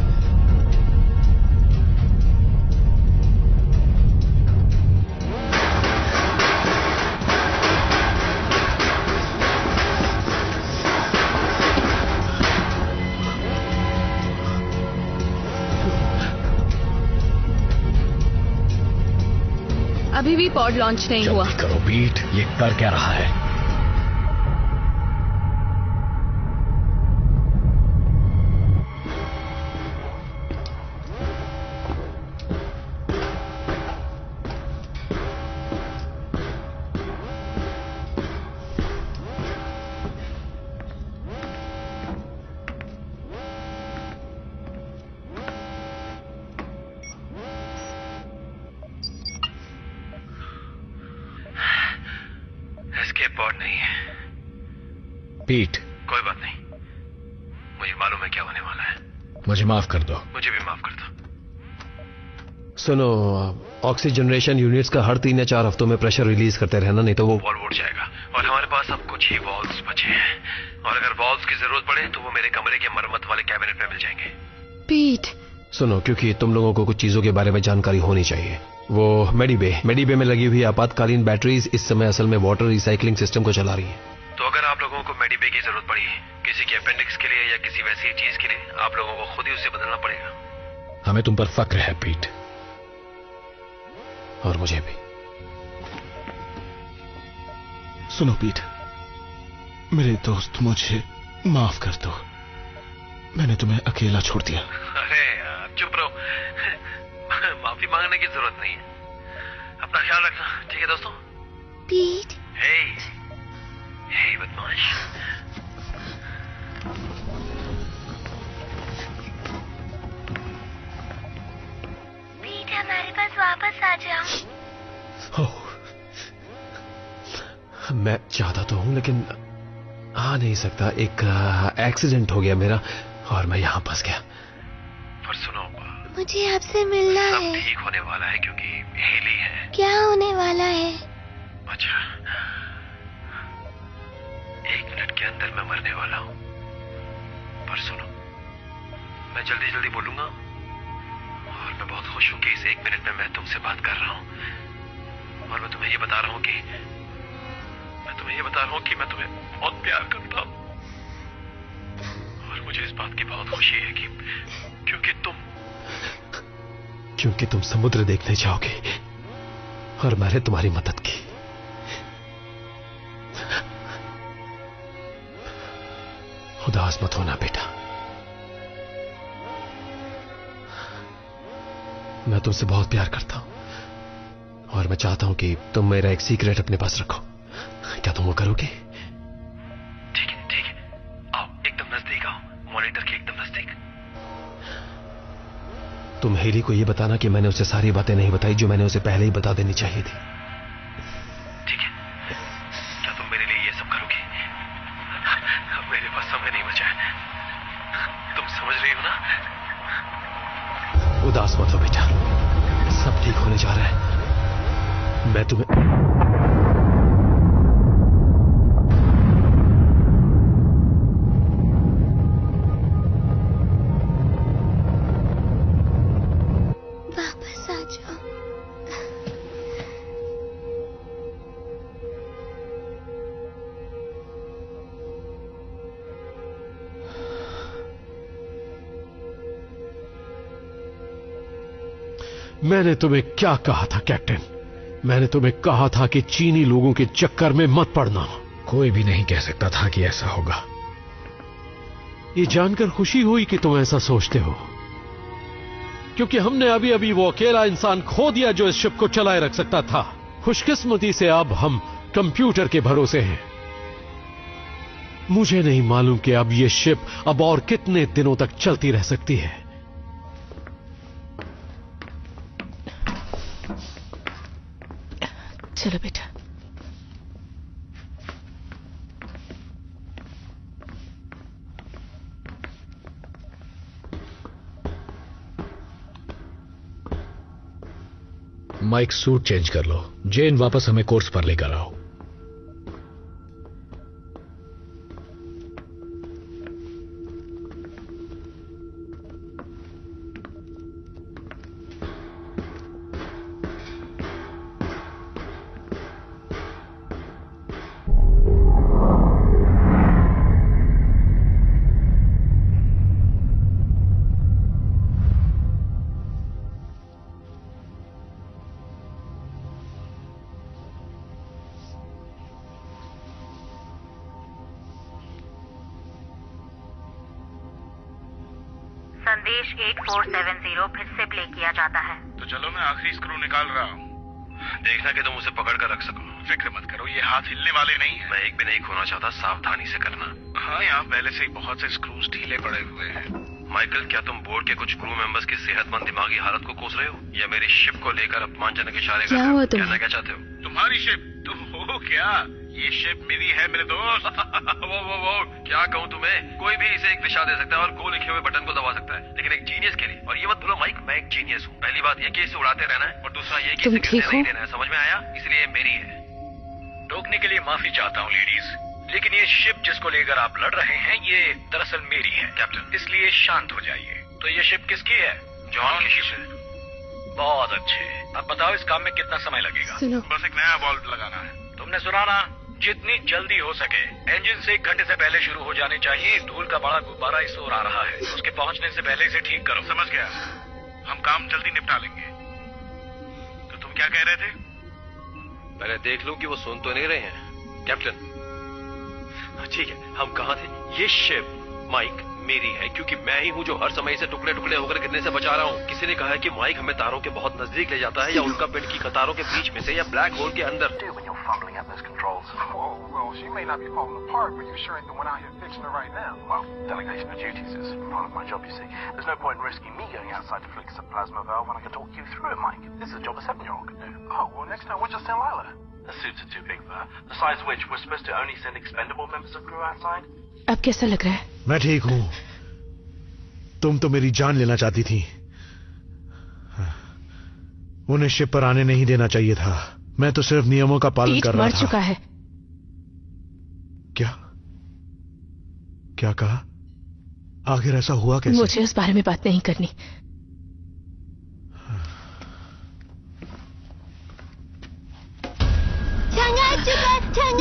H: अभी भी पॉड लॉन्च नहीं हुआ।
N: जल्दी करो पीट, ये कर क्या रहा है?
D: एस्केप पॉड नहीं है।
N: पीट,
D: कोई बात नहीं, मुझे मालूम है क्या होने वाला है।
N: मुझे माफ कर दो।
D: मुझे भी माफ कर दो।
E: सुनो, ऑक्सीजनरेशन यूनिट्स का हर 3 या 4 हफ्तों में प्रेशर रिलीज करते रहना, नहीं तो वो
D: वॉल्व उड़ जाएगा। और हमारे पास अब कुछ ही वॉल्व्स बचे हैं, और अगर वॉल्व्स की जरूरत पड़े तो वो मेरे कमरे के मरम्मत वाले कैबिनेट में मिल जाएंगे।
H: पीट,
E: सुनो, क्योंकि तुम लोगों को कुछ चीजों के बारे में जानकारी होनी चाहिए। वो मेडी बे में लगी हुई आपातकालीन बैटरीज इस समय असल में वाटर रिसाइकलिंग सिस्टम को चला रही है।
D: तो अगर आप लोगों को मेडी बे की जरूरत पड़ी, किसी के अपेंडिक्स के लिए या किसी वैसी चीज के लिए, आप लोगों को खुद ही उसे बदलना पड़ेगा।
N: हमें तुम पर फक्र है पीट।
E: और मुझे भी।
K: सुनो पीट, मेरे दोस्त, मुझे माफ कर दो। मैंने तुम्हें अकेला छोड़ दिया।
D: अरे यार, चुप रहो। माफी मांगने की जरूरत नहीं है। अपना ख्याल रखना, ठीक है दोस्तों?
I: पीट।
D: हे बदमाश।
I: पीट, हमारे पास वापस आ जाओ।
E: मैं चाहता तो हूं लेकिन आ नहीं सकता। एक एक्सीडेंट हो गया मेरा और मैं यहां फंस गया।
D: पर सुनो,
I: मुझे आपसे मिलना है।
D: सब ठीक होने वाला है क्योंकि हेली है।
I: क्या होने वाला है?
D: अच्छा, 1 मिनट के अंदर मैं मरने वाला हूं। पर सुनो, मैं जल्दी जल्दी बोलूंगा, और मैं बहुत खुश हूं कि इस 1 मिनट में मैं तुमसे बात कर रहा हूं। और मैं तुम्हें ये बता रहा हूं कि मैं तुम्हें बहुत प्यार करता हूं। और मुझे इस बात की बहुत खुशी है कि
E: क्योंकि तुम समुद्र देखने जाओगे और मैंने तुम्हारी मदद की। उदास मत होना बेटा, मैं तुमसे बहुत प्यार करता हूं और मैं चाहता हूं कि तुम मेरा एक सीक्रेट अपने पास रखो। क्या तुम वो करोगे?
D: ठीक है, आओ, एकदम नजदीक आओ, मॉनिटर के एकदम नजदीक।
E: तुम हेली को ये बताना कि मैंने उसे सारी बातें नहीं बताई जो मैंने उसे पहले ही बता देनी चाहिए थी।
D: ठीक है। मेरे पास समय नहीं बचा है, तुम समझ रही हो ना?
E: उदास मत हो बेटा, सब ठीक होने जा रहा है। मैं तुम्हें
I: वापस आ जाओ।
B: मैंने तुम्हें क्या कहा था कैप्टन? मैंने तुम्हें कहा था कि चीनी लोगों के चक्कर में मत पड़ना।
N: कोई भी नहीं कह सकता था कि ऐसा होगा।
B: ये जानकर खुशी हुई कि तुम ऐसा सोचते हो, क्योंकि हमने अभी अभी वो अकेला इंसान खो दिया जो इस शिप को चलाए रख सकता था। खुशकिस्मती से अब हम कंप्यूटर के भरोसे हैं। मुझे नहीं मालूम कि अब ये शिप अब और कितने दिनों तक चलती रह सकती है।
L: चलो बेटा।
N: माइक, सूट चेंज कर लो। जेन, वापस हमें कोर्स पर लेकर आओ।
G: संदेश 8470 फिर से प्ले किया जाता है।
C: तो चलो मैं आखिरी स्क्रू निकाल रहा हूँ।
D: देखना कि तुम उसे पकड़ कर रख सको।
C: फिक्र मत करो, ये हाथ हिलने वाले नहीं है।
D: मैं एक भी नहीं खोना चाहता, सावधानी से करना।
C: हाँ, यहाँ पहले से ही बहुत से स्क्रूज ढीले पड़े हुए हैं।
D: माइकल, क्या तुम बोर्ड के कुछ क्रू मेंबर्स की सेहतमंद दिमागी हालत को कोस रहे हो, या मेरी शिप को लेकर अपमानजनक इशारे कर रहे हो? कहना क्या चाहते हो?
C: तुम्हारी शिप? तुम हो क्या? ये शिप मेरी है मेरे दोस्त।
D: वो क्या कहूँ तुम्हें? कोई भी इसे एक दिशा दे सकता है और गो लिखे हुए बटन को दबा सकता है, लेकिन एक जीनियस के लिए। और ये मत बोलो माइक, मैं एक जीनियस हूँ। पहली बात ये कि इसे उड़ाते रहना है, और दूसरा ये कि इसे गिरने नहीं देना है। समझ में आया? इसलिए मेरी है।
C: टोकने के लिए माफी चाहता हूँ लेडीज, लेकिन ये शिप जिसको लेकर आप लड़ रहे हैं ये दरअसल मेरी है कैप्टन, इसलिए शांत हो जाइए। तो ये शिप किसकी है? जॉन की शिप है। बहुत अच्छे, अब बताओ इस काम में कितना समय लगेगा? बस एक नया वाल्व लगाना है। तुमने सुना ना? जितनी जल्दी हो सके। इंजन से 1 घंटे से पहले शुरू हो जाने चाहिए। धूल का बड़ा गुब्बारा इस ओर आ रहा है, उसके पहुंचने से पहले इसे ठीक करो। समझ गया? हम काम जल्दी निपटा लेंगे। तो तुम क्या कह रहे थे?
D: पहले देख लूं कि वो सुन तो नहीं रहे हैं। कैप्टन, ठीक है, हम कहाँ थे? ये शिप माइक मेरी है, क्योंकि मैं ही हूँ जो हर समय इसे टुकड़े टुकड़े होकर गिरने से बचा रहा हूँ। किसी ने कहा है कि माइक हमें तारों के बहुत नजदीक ले जाता है, या उनका पिंड की कतारों के बीच में से, या ब्लैक होल के अंदर।
P: Well, she may not be falling apart, but you sure ain't the one out here fixing her right now. Well, delegation of duties is part of my job, you see. There's no point in risking me going outside to fix a plasma valve when I can talk you through it, Mike. This is a job a 7-year-old can do. Oh, well, next time we'll just send Lila. The suits are too big for her. Besides which, we're supposed to only send expendable members of crew outside.
L: अब कैसा लग रहा है?
F: मैं ठीक हूँ। तुम तो मेरी जान लेना चाहती थी। उन्हें शिप पर आने नहीं देना चाहिए था। मैं तो सिर्फ नियमों का पालन कर रहा था।
L: मर चुका है।
F: क्या कहा? आखिर ऐसा हुआ कैसे?
L: मुझे इस बारे में बात नहीं करनी।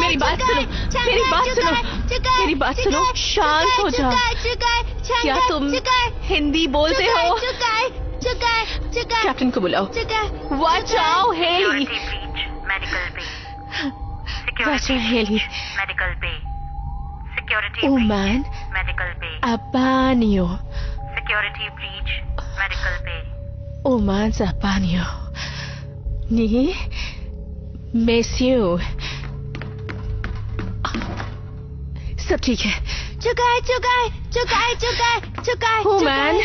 L: मेरी बात सुनो, मेरी बात सुनो, मेरी बात सुनो। शांत हो जाओ। क्या तुम हिंदी बोलते हो? कैप्टन को बुलाओ। Watch out Haley. Watch out Haley.
G: Medical पे। सिक्योरिटी
L: Oh man,
G: मेडिकल पे।
L: Abanio.
G: सिक्योरिटी ब्रीच मेडिकल पे।
L: Oh man, Abanio. Ni, Monsieur. सब ठीक है। चुकाए। Oh man.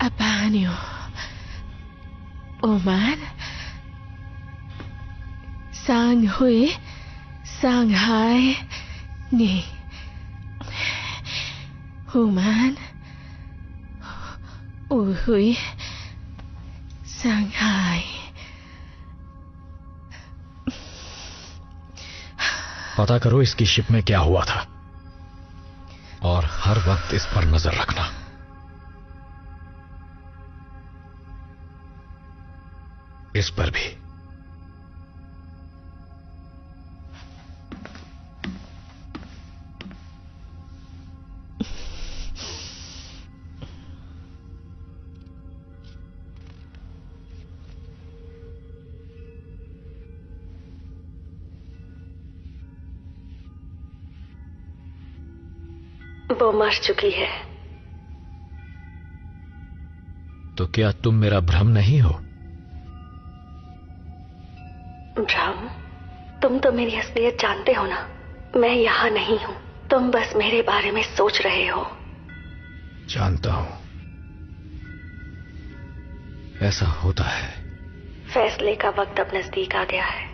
L: Abanio. Oh man. सांग हुई सांघाई नी हुमान हुई सांघाई।
N: पता करो इसकी शिप में क्या हुआ था और हर वक्त इस पर नजर रखना। इस पर भी।
J: वो मर चुकी है।
N: तो क्या तुम मेरा भ्रम नहीं हो?
J: भ्रम? तुम तो मेरी असलियत जानते हो ना। मैं यहां नहीं हूं, तुम बस मेरे बारे में सोच रहे हो।
N: जानता हूं, ऐसा होता है।
J: फैसले का वक्त अब नजदीक आ गया है।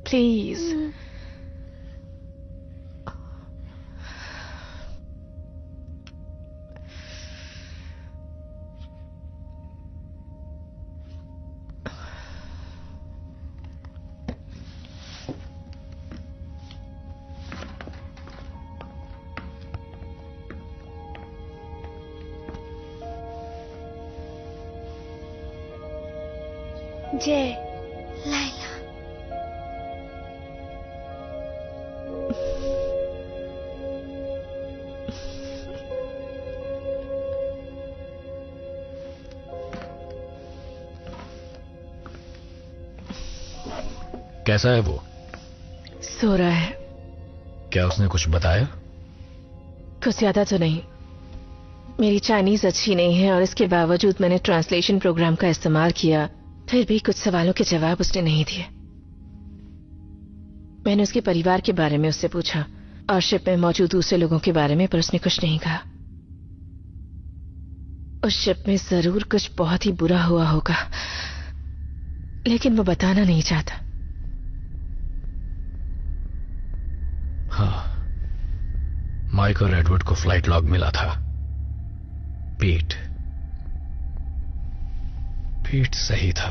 L: Please.
I: जय लाइला।
N: कैसा है वो?
L: सो रहा है।
N: क्या उसने कुछ बताया?
L: कुछ ज्यादा तो नहीं। मेरी चाइनीज अच्छी नहीं है और इसके बावजूद मैंने ट्रांसलेशन प्रोग्राम का इस्तेमाल किया, फिर भी कुछ सवालों के जवाब उसने नहीं दिए। मैंने उसके परिवार के बारे में उससे पूछा और शिप में मौजूद दूसरे लोगों के बारे में, पर उसने कुछ नहीं कहा। उस शिप में जरूर कुछ बहुत ही बुरा हुआ होगा, लेकिन वो बताना नहीं चाहता।
N: हाँ, माइक और एडवर्ड को फ्लाइट लॉग मिला था। पीट सही था।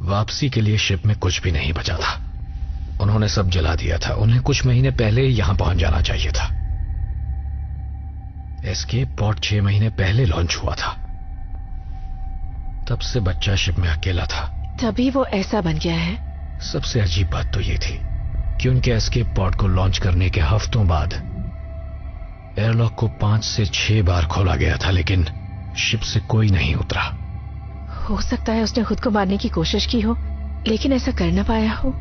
N: वापसी के लिए शिप में कुछ भी नहीं बचा था। उन्होंने सब जला दिया था। उन्हें कुछ महीने पहले यहां पहुंच जाना चाहिए था। एस्केप पॉड 6 महीने पहले लॉन्च हुआ था। तब से बच्चा शिप में अकेला था।
L: तभी वो ऐसा बन गया है।
N: सबसे अजीब बात तो ये थी कि उनके एस्केप पॉड को लॉन्च करने के हफ्तों बाद एयरलॉक को 5 से 6 बार खोला गया था, लेकिन शिप से कोई नहीं उतरा।
L: हो सकता है उसने खुद को मारने की कोशिश की हो, लेकिन ऐसा कर ना पाया हो।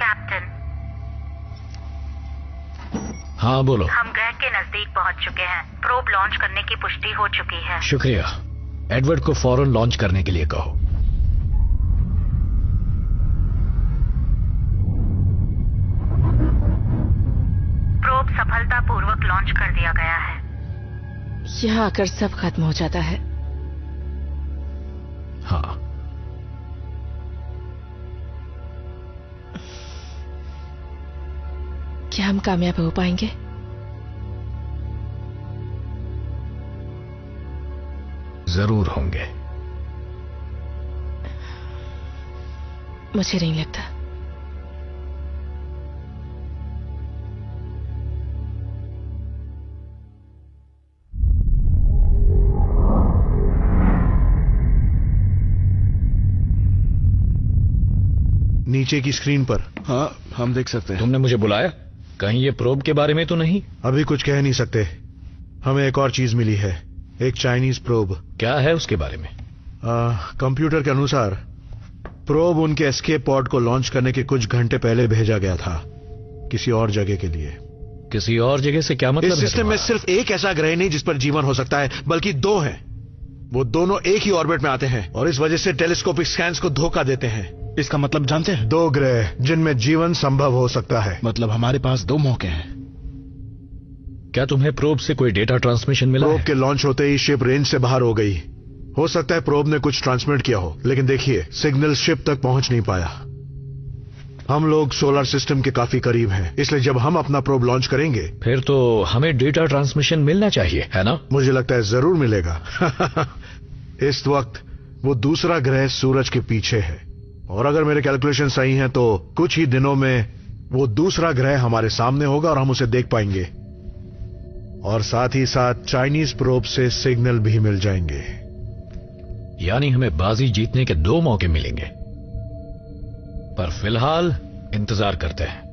G: कैप्टन।
N: हाँ बोलो।
G: हम ग्रह के नजदीक पहुंच चुके हैं। प्रोब लॉन्च करने की पुष्टि हो चुकी है।
N: शुक्रिया। एडवर्ड को फौरन लॉन्च करने के लिए कहो।
G: प्रोब सफलतापूर्वक लॉन्च कर दिया गया है।
L: यहाँ आकर सब खत्म हो जाता है।
N: हाँ।
L: क्या हम कामयाब हो पाएंगे?
N: जरूर होंगे।
L: मुझे नहीं लगता।
F: नीचे की स्क्रीन पर।
K: हाँ, हम देख सकते हैं।
N: तुमने मुझे बुलाया? कहीं ये प्रोब के बारे में तो नहीं?
F: अभी कुछ कह नहीं सकते। हमें एक और चीज मिली है, एक चाइनीज प्रोब।
N: क्या है उसके बारे में?
F: कंप्यूटर के अनुसार प्रोब उनके एस्केप पॉड को लॉन्च करने के कुछ घंटे पहले भेजा गया था, किसी और जगह के लिए।
N: किसी और जगह से क्या मतलब?
F: इस सिस्टम में सिर्फ एक ऐसा ग्रह नहीं जिस पर जीवन हो सकता है, बल्कि दो हैं। वो दोनों एक ही ऑर्बिट में आते हैं और इस वजह से टेलीस्कोपिक स्कैन्स को धोखा देते हैं।
K: इसका मतलब जानते हैं?
F: 2 ग्रह जिनमें जीवन संभव हो सकता है।
K: मतलब हमारे पास 2 मौके हैं।
N: क्या तुम्हें प्रोब से कोई डेटा ट्रांसमिशन मिला?
F: प्रोब के लॉन्च होते ही शिप रेंज से बाहर हो गई। हो सकता है प्रोब ने कुछ ट्रांसमिट किया हो, लेकिन देखिए सिग्नल शिप तक पहुंच नहीं पाया। हम लोग सोलर सिस्टम के काफी करीब हैं, इसलिए जब हम अपना प्रोब लॉन्च करेंगे
N: फिर तो हमें डेटा ट्रांसमिशन मिलना चाहिए, है ना?
F: मुझे लगता है जरूर मिलेगा। इस वक्त वो दूसरा ग्रह सूरज के पीछे है और अगर मेरे कैलकुलेशन सही हैं तो कुछ ही दिनों में वो दूसरा ग्रह हमारे सामने होगा और हम उसे देख पाएंगे। और साथ ही साथ चाइनीज प्रोब से सिग्नल भी मिल जाएंगे।
N: यानी हमें बाजी जीतने के 2 मौके मिलेंगे। पर फिलहाल इंतजार करते हैं।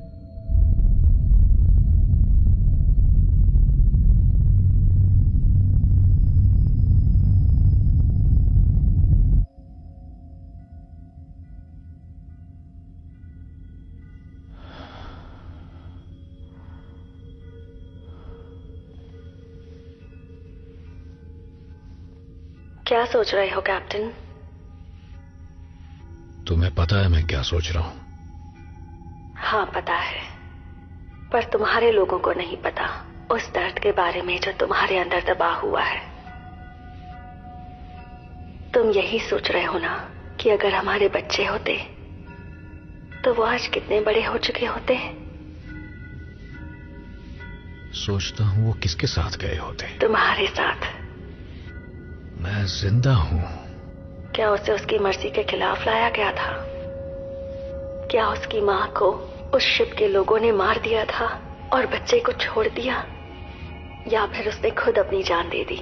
J: क्या सोच रहे हो कैप्टन?
N: तुम्हें पता है मैं क्या सोच रहा हूं?
J: हाँ पता है, पर तुम्हारे लोगों को नहीं पता उस दर्द के बारे में जो तुम्हारे अंदर दबा हुआ है। तुम यही सोच रहे हो ना कि अगर हमारे बच्चे होते तो वो आज कितने बड़े हो चुके होते।
N: सोचता हूं वो किसके साथ गए होते।
J: तुम्हारे साथ।
N: मैं जिंदा हूं।
J: क्या उसे उसकी मर्जी के खिलाफ लाया गया था? क्या उसकी मां को उस शिप के लोगों ने मार दिया था और बच्चे को छोड़ दिया, या फिर उसने खुद अपनी जान दे दी,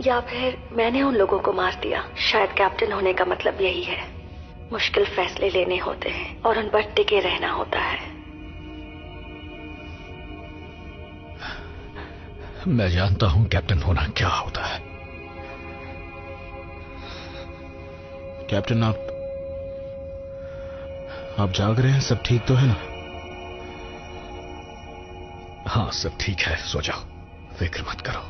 J: या फिर मैंने उन लोगों को मार दिया? शायद कैप्टन होने का मतलब यही है, मुश्किल फैसले लेने होते हैं और उन पर टिके रहना होता है।
N: मैं जानता हूं कैप्टन होना क्या होता है।
K: कैप्टन आप जाग रहे हैं? सब ठीक तो है ना?
N: हाँ सब ठीक है, सो जाओ, फिक्र मत करो।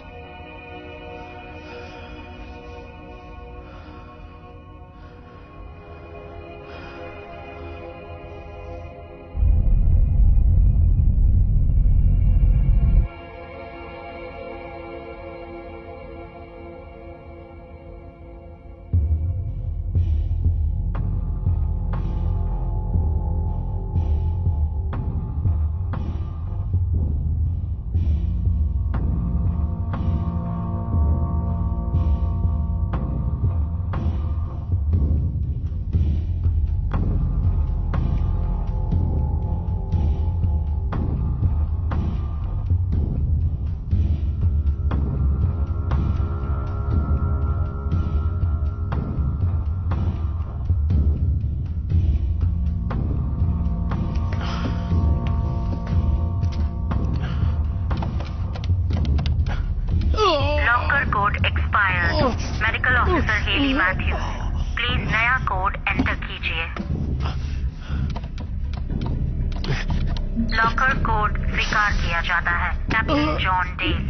G: Medical officer Haley Matthew, please नया कोड एंटर कीजिए। लॉकर कोड स्वीकार किया जाता है। Captain John Dale.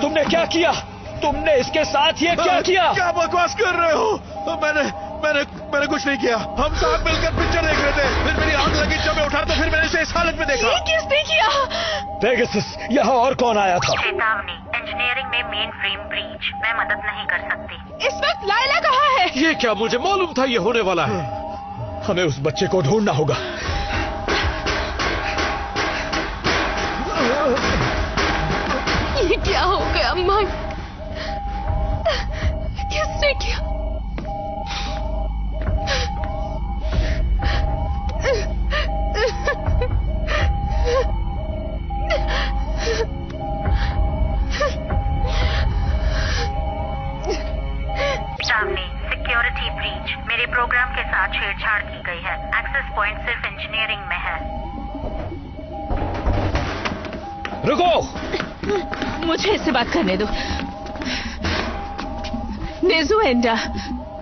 N: तुमने क्या किया? तुमने इसके साथ ये क्या किया?
F: क्या बकवास कर रहे हो? मैंने कुछ नहीं किया। हम साथ मिलकर पिक्चर देख रहे थे, फिर मेरी आंख लगी, जब मैं उठा तो फिर मैंने इसे इस हालत में देखा।
L: ये किसने किया?
N: पेगासस, यहाँ और कौन आया था?
G: चेतावनी, इंजीनियरिंग में मेन फ्रेम ब्रीच। मैं मदद नहीं कर सकती।
L: इस वक्त लायला कहाँ है?
B: ये क्या, मुझे मालूम था ये होने वाला है।
N: हमें उस बच्चे को ढूंढना होगा।
L: ये क्या हो गया माइक? किसने किया?
G: सामने सिक्योरिटी ब्रीच। मेरे प्रोग्राम के साथ छेड़छाड़ की गई है। एक्सेस पॉइंट सिर्फ इंजीनियरिंग में है।
N: रुको,
L: मुझे इससे बात करने दो। नेजुएंडा,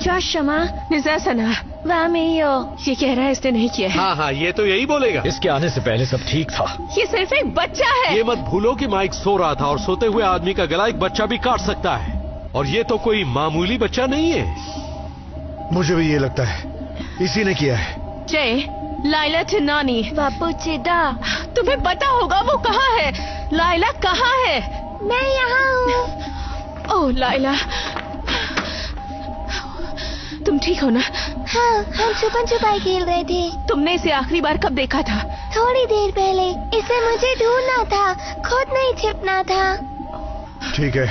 I: जोशमा,
L: निजासना,
I: वामियो।
L: ये कह रहा है इसने नहीं किया है।
B: हाँ, ये तो यही बोलेगा।
N: इसके आने से पहले सब ठीक था।
L: ये सिर्फ एक बच्चा है।
B: ये मत भूलो कि माइक सो रहा था और सोते हुए आदमी का गला एक बच्चा भी काट सकता है, और ये तो कोई मामूली बच्चा नहीं है।
F: मुझे भी ये लगता है इसी ने किया है।
L: जय, लाइला चिन्नानी,
I: बापू चिदा,
L: तुम्हें पता होगा वो कहाँ है? लाइला कहाँ है?
I: मैं यहाँ हूँ।
L: ओह लाइला, तुम ठीक हो ना?
I: हाँ, हम छुपन छुपाई खेल रहे थे।
L: तुमने इसे आखिरी बार कब देखा था?
I: थोड़ी देर पहले। इसे मुझे ढूंढना था, खुद नहीं छिपना था।
F: ठीक है,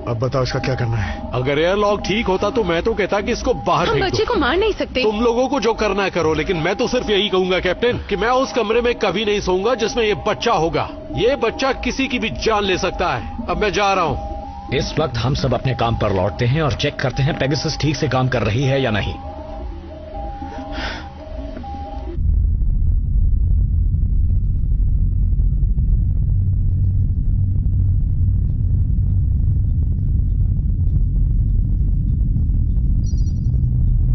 F: अब बताओ इसका क्या करना है।
B: अगर एयरलॉक ठीक होता तो मैं तो कहता कि इसको बाहर
L: हम
B: फेंक
L: बच्चे
B: दो।
L: को मार नहीं सकते।
B: तुम लोगों को जो करना है करो, लेकिन मैं तो सिर्फ यही कहूंगा कैप्टन कि मैं उस कमरे में कभी नहीं सोऊंगा जिसमें ये बच्चा होगा। ये बच्चा किसी की भी जान ले सकता है। अब मैं जा रहा हूँ।
N: इस वक्त हम सब अपने काम पर लौटते हैं और चेक करते हैं पेगासस ठीक से काम कर रही है या नहीं।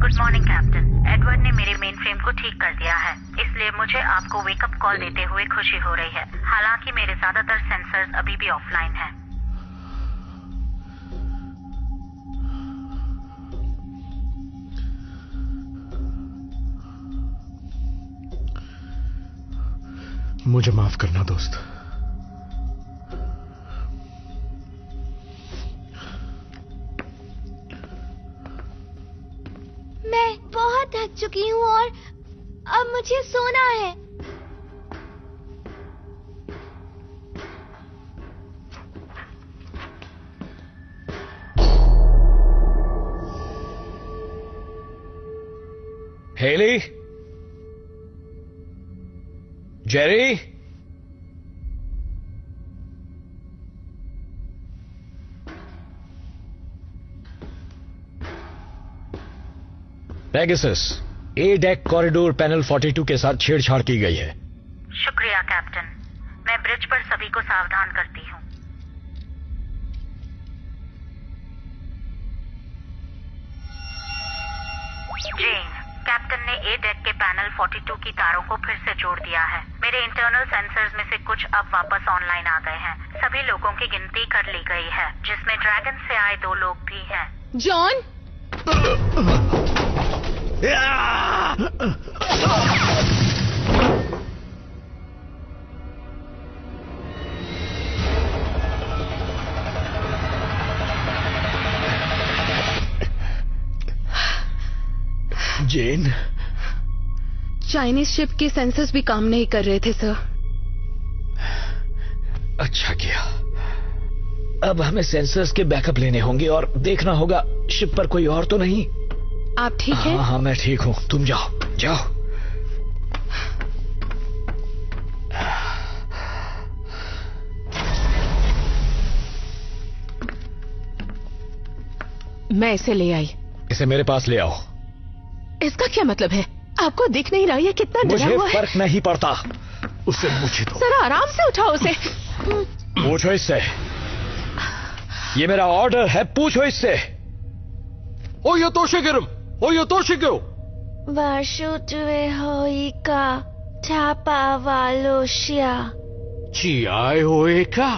G: Good morning captain. एडवर्ड ने मेरे मेन फ्रेम को ठीक कर दिया है, इसलिए मुझे आपको वेकअप कॉल देते हुए खुशी हो रही है। हालांकि मेरे ज्यादातर सेंसर्स अभी भी ऑफलाइन हैं।
F: मुझे माफ करना दोस्त।
I: मैं बहुत थक चुकी हूँ और अब मुझे सोना है।
N: हेली, जेरी, पेगासस, ए डेक कॉरिडोर पैनल 42 के साथ छेड़छाड़ की गई है।
G: शुक्रिया कैप्टन। मैं ब्रिज पर सभी को सावधान करती हूँ। जेन, कैप्टन ने ए डेक के पैनल 42 की तारों को फिर से जोड़ दिया है। मेरे इंटरनल सेंसर्स में से कुछ अब वापस ऑनलाइन आ गए हैं। सभी लोगों की गिनती कर ली गई है, जिसमें ड्रैगन से आए 2 लोग भी हैं।
L: जॉन,
N: जेन,
H: चाइनीज शिप के सेंसर्स भी काम नहीं कर रहे थे सर।
N: अच्छा किया। अब हमें सेंसर्स के बैकअप लेने होंगे और देखना होगा शिप पर कोई और तो नहीं।
H: आप ठीक हैं?
N: हाँ, मैं ठीक हूँ। तुम जाओ जाओ।
L: मैं इसे ले आई।
N: इसे मेरे पास ले आओ।
L: इसका क्या मतलब है? आपको दिख नहीं रहा है कितना डरा
N: मुझे
L: हुआ है?
N: फर्क नहीं पड़ता। उसे मुझे दो।
L: जरा आराम से उठाओ उसे।
N: पूछो इससे। ये मेरा ऑर्डर है, पूछो इससे।
B: ओ यो तोशिगिरम, ओ यो तोशिगो।
I: वाशुतुए होइका थापा वालोशिया।
B: जी आए होए का।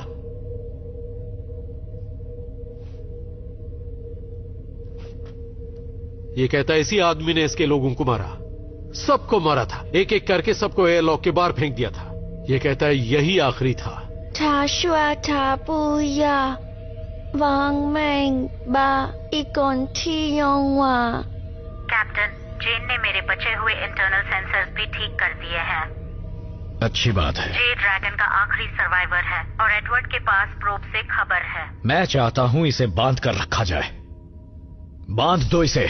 B: ये कहता है इसी आदमी ने इसके लोगों को मारा, सबको मारा था, एक एक करके सबको एयरलॉक के बाहर फेंक दिया था। ये कहता है यही आखिरी था।
J: 他说他不要亡命把一根体用完。
G: कैप्टन, जेन ने मेरे बचे हुए इंटरनल सेंसर्स भी ठीक कर दिए हैं।
N: अच्छी बात है।
G: जे ड्रैगन का आखिरी सर्वाइवर है और एडवर्ड के पास प्रोब से खबर है।
N: मैं चाहता हूं इसे बांध कर रखा जाए। बांध दो इसे।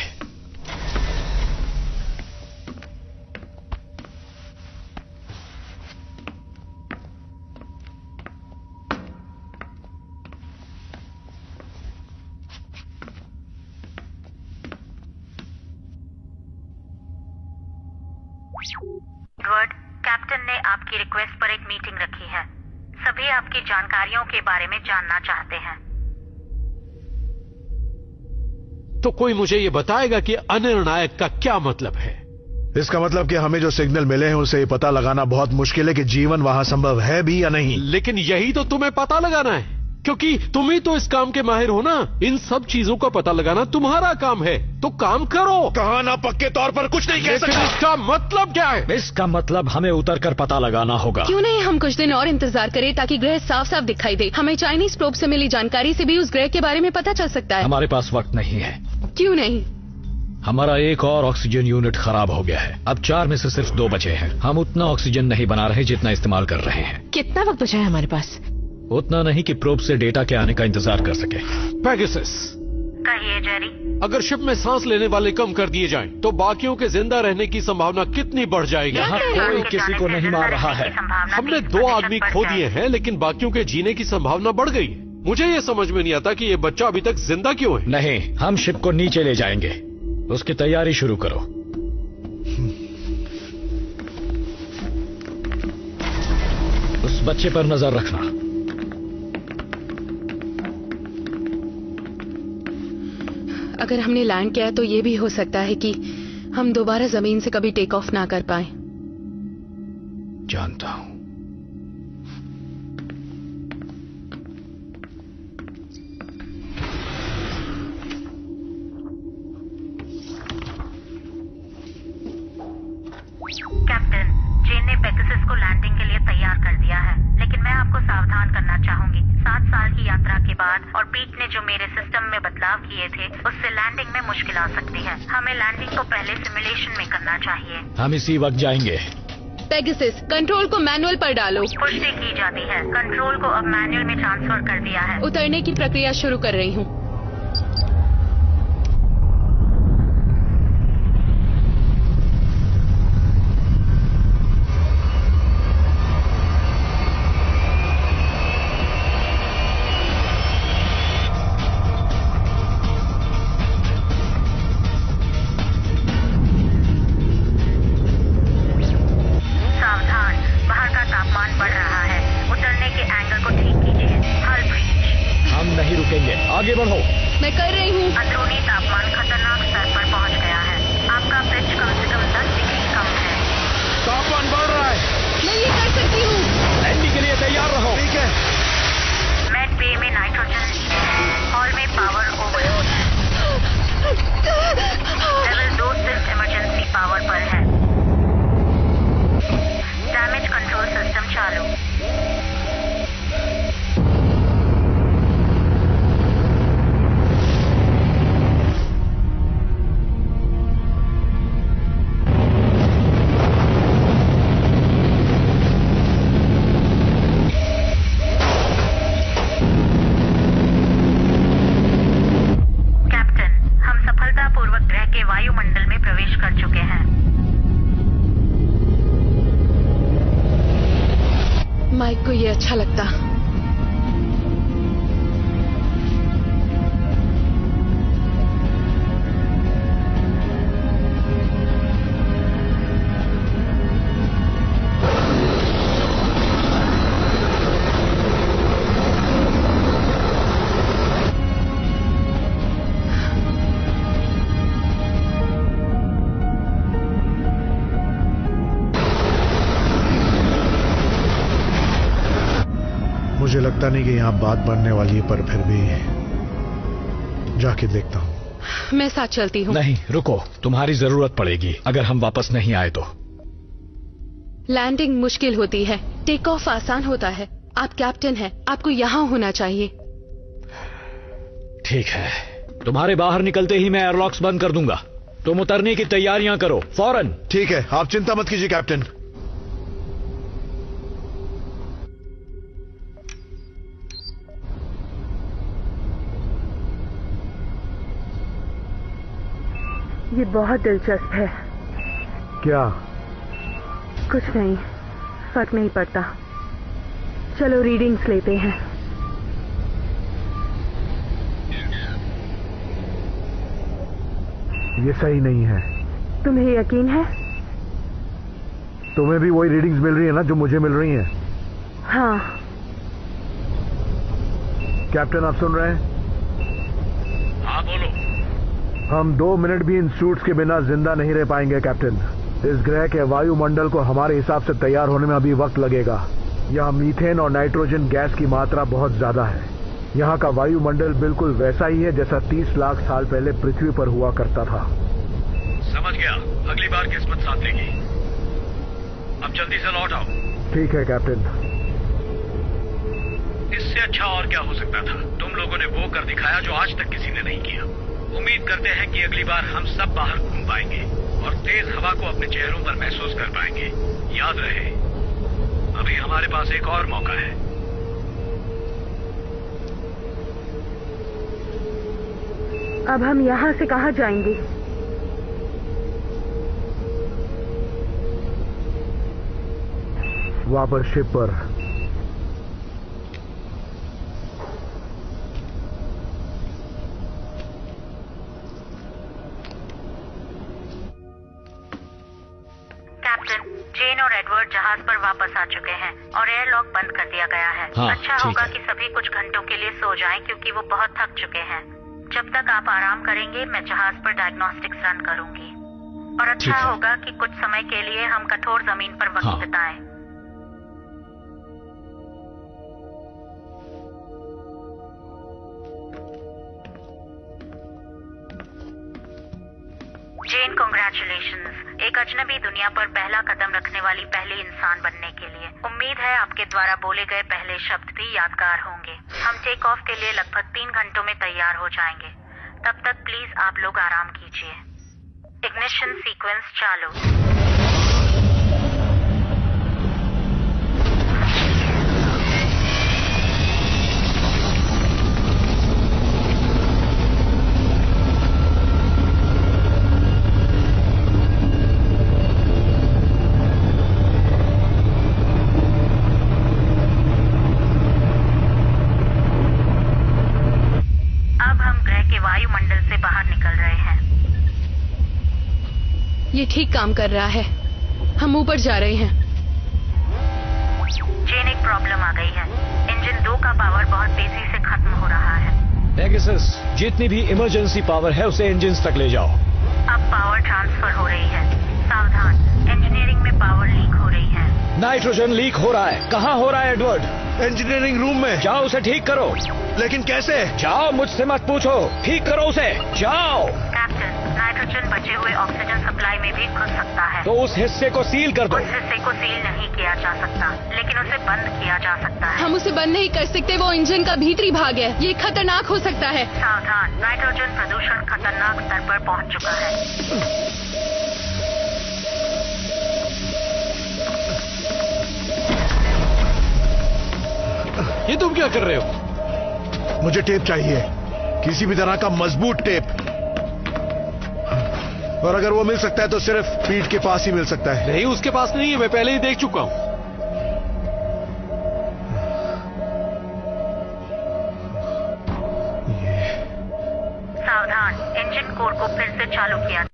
G: एडवर्ड, कैप्टन ने आपकी रिक्वेस्ट पर एक मीटिंग रखी है। सभी आपकी जानकारियों के बारे में जानना चाहते हैं।
B: तो कोई मुझे ये बताएगा कि अनिर्णायक का क्या मतलब है?
F: इसका मतलब कि हमें जो सिग्नल मिले हैं उसे ये पता लगाना बहुत मुश्किल है कि जीवन वहां संभव है भी या नहीं।
B: लेकिन यही तो तुम्हें पता लगाना है, क्योंकि तुम ही तो इस काम के माहिर हो ना। इन सब चीजों का पता लगाना तुम्हारा काम है, तो काम करो।
F: कहा ना पक्के तौर पर कुछ नहीं कह सकता।
B: इसका मतलब क्या है?
N: इसका मतलब हमें उतर कर पता लगाना होगा।
H: क्यों नहीं हम कुछ दिन और इंतजार करें ताकि ग्रह साफ साफ दिखाई दे। हमें चाइनीज प्रोब से मिली जानकारी से भी उस ग्रह के बारे में पता चल सकता है।
N: हमारे पास वक्त नहीं है।
H: क्यों नहीं?
N: हमारा एक और ऑक्सीजन यूनिट खराब हो गया है। अब 4 में से सिर्फ 2 बचे हैं। हम उतना ऑक्सीजन नहीं बना रहे जितना इस्तेमाल कर रहे हैं।
L: कितना वक्त बचा है हमारे पास?
N: उतना नहीं कि प्रोब से डेटा के आने का इंतजार कर सके।
B: पेगासस,
G: कहिए जेरी।
B: अगर शिप में सांस लेने वाले कम कर दिए जाएं, तो बाकियों के जिंदा रहने की संभावना कितनी बढ़ जाएगी?
N: यहाँ कोई किसी को नहीं मार रहा है।
B: हमने 2 आदमी खो दिए हैं, लेकिन बाकियों के जीने की संभावना बढ़ गई है। मुझे ये समझ में नहीं आता कि ये बच्चा अभी तक जिंदा क्यों है।
N: नहीं, हम शिप को नीचे ले जाएंगे। उसकी तैयारी शुरू करो। उस बच्चे पर नजर रखना।
H: अगर हमने लैंड किया तो ये भी हो सकता है कि हम दोबारा जमीन से कभी टेक ऑफ ना कर पाए।
N: जानता हूं।
G: कैप्टन, जेन ने पेगासस को लैंडिंग के लिए तैयार कर दिया है, लेकिन मैं आपको सावधान करना चाहूंगी। 7 साल की यात्रा के बाद और पीट ने जो मेरे सिस्टम में बदलाव किए थे, उससे लैंडिंग में मुश्किल आ सकती है। हमें लैंडिंग को पहले सिमुलेशन में करना चाहिए।
N: हम इसी वक्त जाएंगे।
H: पेगासस, कंट्रोल को मैनुअल पर डालो।
G: पुष्टि की जाती है। कंट्रोल को अब मैनुअल में ट्रांसफर कर दिया है।
H: उतरने की प्रक्रिया शुरू कर रही हूँ।
N: आगे बढ़ो।
H: मैं कर रही हूँ।
G: अंदरूनी तापमान खतरनाक स्तर पर पहुँच गया है। आपका पिच कम से कम 10 डिग्री कम है।
B: तापमान बढ़ रहा है।
H: मैं ये कर सकती हूँ।
N: लैंडिंग के लिए तैयार रहो।
F: ठीक है।
G: मेड बे में नाइट्रोजन हॉल में पावर ओवरलोड है। लेवल 2 सिर्फ इमरजेंसी पावर पर है। डैमेज कंट्रोल सिस्टम चालू। वायुमंडल में प्रवेश कर चुके हैं।
H: माइक को ये अच्छा लगता।
F: मुझे लगता नहीं कि यहाँ बात बनने वाली है, पर फिर भी जाके देखता हूँ।
H: मैं साथ चलती हूँ।
N: नहीं रुको, तुम्हारी जरूरत पड़ेगी अगर हम वापस नहीं आए तो।
H: लैंडिंग मुश्किल होती है, टेक ऑफ आसान होता है। आप कैप्टन हैं, आपको यहाँ होना चाहिए।
N: ठीक है, तुम्हारे बाहर निकलते ही मैं एयरलॉक्स बंद कर दूंगा। तुम उतरने की तैयारियां करो फौरन।
F: ठीक है, आप चिंता मत कीजिए कैप्टन।
Q: ये बहुत दिलचस्प है।
F: क्या?
Q: कुछ नहीं, फर्क नहीं पड़ता। चलो रीडिंग्स लेते हैं।
F: ये सही नहीं है।
Q: तुम्हें यकीन है?
F: तुम्हें भी वही रीडिंग्स मिल रही है ना जो मुझे मिल रही हैं?
Q: हाँ।
F: कैप्टन आप सुन रहे हैं?
C: हाँ बोलो।
F: हम 2 मिनट भी इन सूट्स के बिना जिंदा नहीं रह पाएंगे कैप्टन। इस ग्रह के वायुमंडल को हमारे हिसाब से तैयार होने में अभी वक्त लगेगा। यहाँ मीथेन और नाइट्रोजन गैस की मात्रा बहुत ज्यादा है। यहाँ का वायुमंडल बिल्कुल वैसा ही है जैसा 30 लाख साल पहले पृथ्वी पर हुआ करता था।
C: समझ गया, अगली बार किस्मत साथ देगी। अब जल्दी से लौट आओ।
F: ठीक है कैप्टन।
C: इससे अच्छा और क्या हो सकता था? तुम लोगों ने वो कर दिखाया जो आज तक किसी ने नहीं किया। उम्मीद करते हैं कि अगली बार हम सब बाहर घूम पाएंगे और तेज हवा को अपने चेहरों पर महसूस कर पाएंगे। याद रहे, अभी हमारे पास एक और मौका है।
Q: अब हम यहाँ से कहाँ जाएंगे?
F: वापस शिप पर।
G: कैप्टन, जेन और एडवर्ड जहाज पर वापस आ चुके हैं और एयरलॉक बंद कर दिया गया है।
N: हाँ,
G: अच्छा होगा कि सभी कुछ घंटों के लिए सो जाएं क्योंकि वो बहुत थक चुके हैं। जब तक आप आराम करेंगे मैं जहाज पर डायग्नोस्टिक्स रन करूंगी। और अच्छा होगा कि कुछ समय के लिए हम कठोर जमीन पर वक्त बिताएं। जेन, कांग्रेचुलेशंस। एक अजनबी दुनिया पर पहला कदम रखने वाली पहली इंसान बनने के लिए। उम्मीद है आपके द्वारा बोले गए पहले शब्द भी यादगार होंगे। हम टेक ऑफ के लिए लगभग 3 घंटों में तैयार हो जाएंगे। तब तक प्लीज आप लोग आराम कीजिए। इग्निशन सीक्वेंस चालू। वायुमंडल से बाहर निकल रहे हैं।
H: ये ठीक काम कर रहा है। हम ऊपर जा रहे हैं।
G: जेन, एक प्रॉब्लम आ गई है। इंजन 2 का पावर बहुत तेजी से खत्म हो रहा है।
N: पेगासस, जितनी भी इमरजेंसी पावर है उसे इंजन्स तक ले जाओ।
G: अब पावर ट्रांसफर हो रही है। सावधान, इंजीनियरिंग में पावर लीक हो रही है।
N: नाइट्रोजन लीक हो रहा है। कहाँ हो रहा है एडवर्ड?
F: इंजीनियरिंग रूम में।
N: जाओ उसे ठीक करो।
F: लेकिन कैसे?
N: जाओ, मुझसे मत पूछो, ठीक करो उसे। जाओ।
G: कैप्टन, नाइट्रोजन बचे हुए ऑक्सीजन सप्लाई में भी घुस सकता है।
N: तो उस हिस्से को सील कर दो।
G: उस हिस्से को सील नहीं किया जा सकता, लेकिन उसे बंद किया जा सकता है।
H: हम उसे बंद नहीं कर सकते, वो इंजन का भीतरी भाग है। ये खतरनाक हो सकता है।
G: सावधान, नाइट्रोजन प्रदूषण खतरनाक स्तर पर पहुंच चुका है।
E: ये तुम क्या कर रहे हो?
F: मुझे टेप चाहिए, किसी भी तरह का मजबूत टेप। और अगर वो मिल सकता है तो सिर्फ पीठ के पास ही मिल सकता है।
E: नहीं, उसके पास नहीं है, मैं पहले ही देख चुका हूं।
G: सावधान, इंजन कोर को फिर से चालू किया।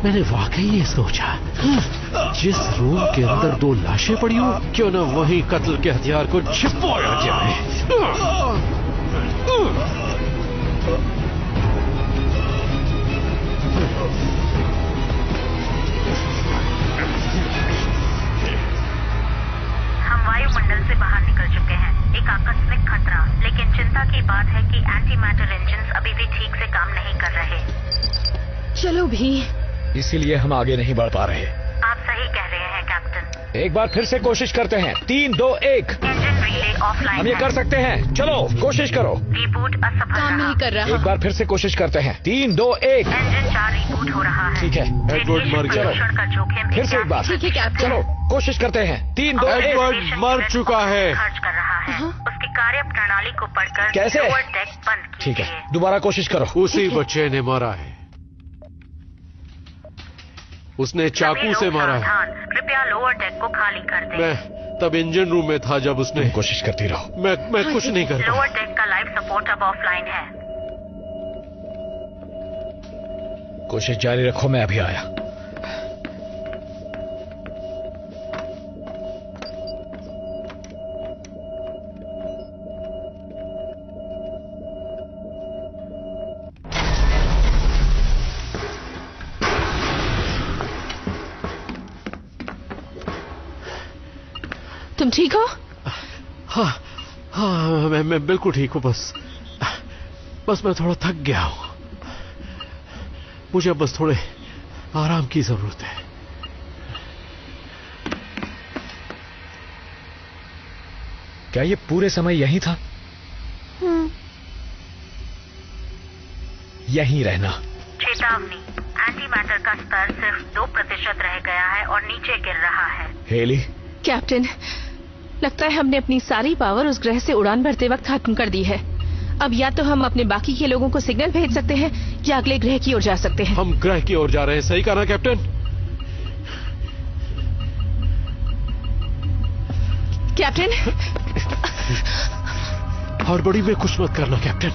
B: मैंने वाकई ये सोचा, जिस रूम के अंदर 2 लाशें पड़ी हो, क्यों न वहीं कत्ल के हथियार को छिपाया जाए।
G: हम वायुमंडल से बाहर निकल चुके हैं। एक आकस्मिक खतरा, लेकिन चिंता की बात है कि एंटी मैटर इंजन्स अभी भी ठीक से काम नहीं कर रहे।
H: चलो भी,
N: इसीलिए हम आगे नहीं बढ़ पा रहे।
G: आप सही कह रहे हैं कैप्टन।
N: एक बार फिर से कोशिश करते हैं। 3, 2, 1।
G: इंजन रिले ऑफलाइन
N: हम ये कर सकते हैं। चलो कोशिश करो।
G: रिबूट असफल
H: काम नहीं कर रहा।
N: एक बार फिर से कोशिश करते हैं। 3, 2, 1।
G: इंजन 4 रिबूट हो रहा है।
N: ठीक है।
B: एडवर्ड मर गया।
G: प्रदूषण का जोखिम
N: फिर से एक बार।
H: ठीक है कैप्टन।
N: चलो कोशिश करते हैं। 3, 2, 1।
B: एडवर्ड मर चुका है।
G: खर्च कर रहा है। उसकी कार्य प्रणाली को पढ़कर
N: कैसे?
G: लोअर डेक बंद
N: ठीक
G: कीजिए।
N: है, दोबारा कोशिश करो।
B: उसी बच्चे ने मारा है। उसने चाकू से मारा है।
G: कृपया लोअर डेक को खाली कर दें।
B: मैं तब इंजन रूम में था जब उसने।
N: कोशिश करती रहो।
B: मैं कुछ नहीं कर
G: लोअर डेक का लाइफ सपोर्ट अब ऑफलाइन है।
N: कोशिश जारी रखो, मैं अभी आया।
L: तुम ठीक हो?
B: हाँ, मैं बिल्कुल ठीक हूँ। बस मैं थोड़ा थक गया हूँ। मुझे बस थोड़े आराम की जरूरत है।
N: क्या ये पूरे समय यही था? यहीं रहना।
G: चेतावनी, एंटी मैटर का स्तर सिर्फ 2% रह गया है और नीचे गिर रहा है।
N: हेली।
L: कैप्टन, लगता है हमने अपनी सारी पावर उस ग्रह से उड़ान भरते वक्त खत्म कर दी है। अब या तो हम अपने बाकी के लोगों को सिग्नल भेज सकते हैं या अगले ग्रह की ओर जा सकते हैं।
B: हम ग्रह की ओर जा रहे हैं, सही कहा ना कैप्टन?
L: कैप्टन,
B: हड़बड़ी में कुछ मत करना कैप्टन,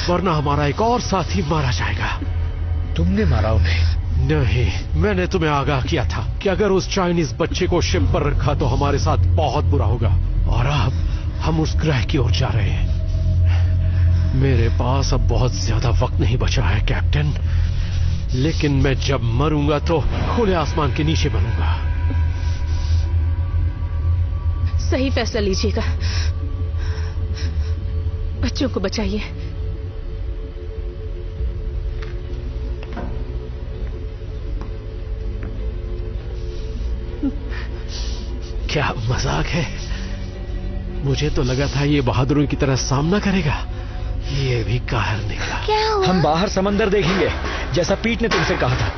B: वरना हमारा एक और साथी मारा जाएगा।
N: तुमने मारा उन्हें?
B: नहीं, मैंने तुम्हें आगाह किया था कि अगर उस चाइनीज बच्चे को शिप पर रखा तो हमारे साथ बहुत बुरा होगा। और अब हम उस ग्रह की ओर जा रहे हैं। मेरे पास अब बहुत ज्यादा वक्त नहीं बचा है कैप्टन, लेकिन मैं जब मरूंगा तो खुले आसमान के नीचे मरूंगा।
L: सही फैसला लीजिएगा, बच्चों को बचाइए।
B: क्या मजाक है? मुझे तो लगा था ये बहादुरों की तरह सामना करेगा, ये भी कायर निकला।
I: क्या हुआ?
N: हम बाहर समंदर देखेंगे, जैसा पीट ने तुमसे कहा था।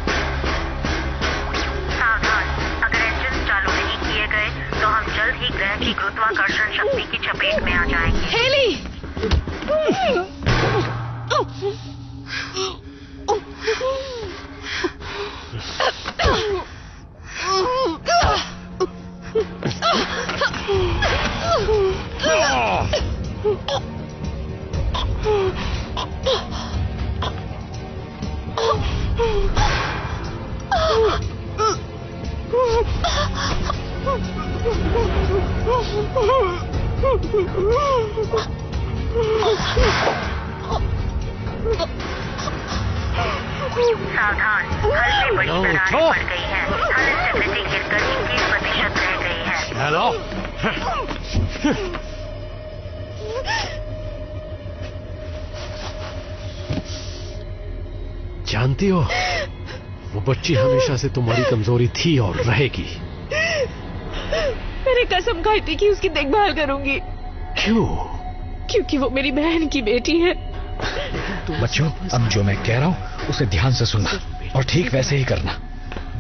G: सावधान, अगर इंजन चालू नहीं किए गए तो हम जल्द ही ग्रह की गुरुत्वाकर्षण शक्ति की चपेट में आ जाएंगे।
L: हेली!
G: सावधान, हल में बड़ी दरारें पड़ गई हैं। हल स्टेबिलिटी गिरकर 21% रह गई है।
B: हेलो, जानती हो वो बच्ची हमेशा से तुम्हारी कमजोरी थी और रहेगी।
L: मैंने कसम खाई थी कि उसकी देखभाल करूंगी।
B: क्यों?
L: क्योंकि वो मेरी बहन की बेटी है।
N: बच्चों, अब जो मैं कह रहा हूँ उसे ध्यान से सुनना और ठीक वैसे ही करना।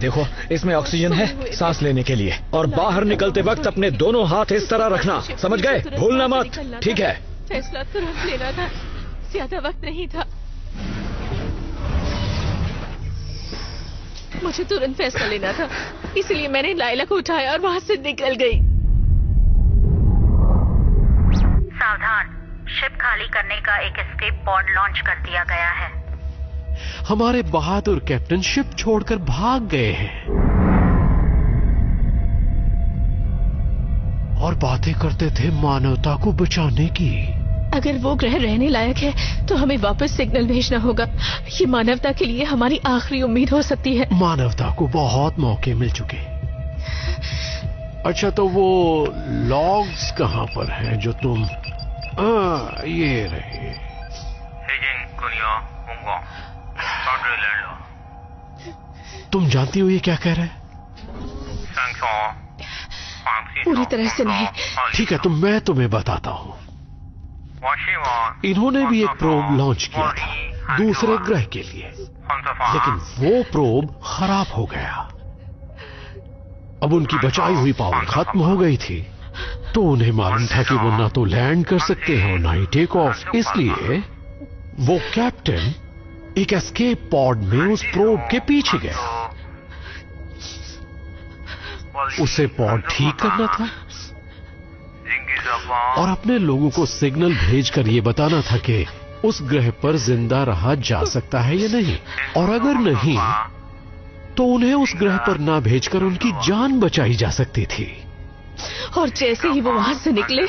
N: देखो, इसमें ऑक्सीजन है सांस लेने के लिए, और बाहर निकलते वक्त अपने दोनों हाथ इस तरह रखना, समझ गए? भूलना मत, ठीक है?
L: फैसला तुरंत लेना था, ज्यादा वक्त नहीं था। मुझे तुरंत फैसला लेना था, इसलिए मैंने लाइला को उठाया और वहां से निकल गई।
G: सावधान, शिप खाली करने का एक एस्केप पॉड लॉन्च कर दिया गया है।
B: हमारे बहादुर कैप्टन शिप छोड़कर भाग गए हैं और बातें करते थे मानवता को बचाने की।
L: अगर वो ग्रह रहने लायक है तो हमें वापस सिग्नल भेजना होगा। ये मानवता के लिए हमारी आखिरी उम्मीद हो सकती है।
B: मानवता को बहुत मौके मिल चुके। अच्छा, तो वो लॉग्स कहां पर हैं जो तुम ये रहे। तुम जानती हो ये क्या कह रहे हैं?
L: पूरी तरह से नहीं।
B: ठीक है, तो मैं तुम्हें बताता हूं। इन्होंने भी एक प्रोब लॉन्च किया था दूसरे ग्रह के लिए, लेकिन वो प्रोब खराब हो गया। अब उनकी बचाई हुई पावर खत्म हो गई थी, तो उन्हें मालूम था कि वो ना तो लैंड कर सकते हैं और ना ही टेक ऑफ। इसलिए वो कैप्टन एक एस्केप पॉड में उस प्रोब के पीछे गया। उसे पॉड ठीक करना था और अपने लोगों को सिग्नल भेजकर यह बताना था कि उस ग्रह पर जिंदा रहा जा सकता है या नहीं, और अगर नहीं तो उन्हें उस ग्रह पर ना भेजकर उनकी जान बचाई जा सकती थी।
L: और जैसे ही वो वहां से निकले,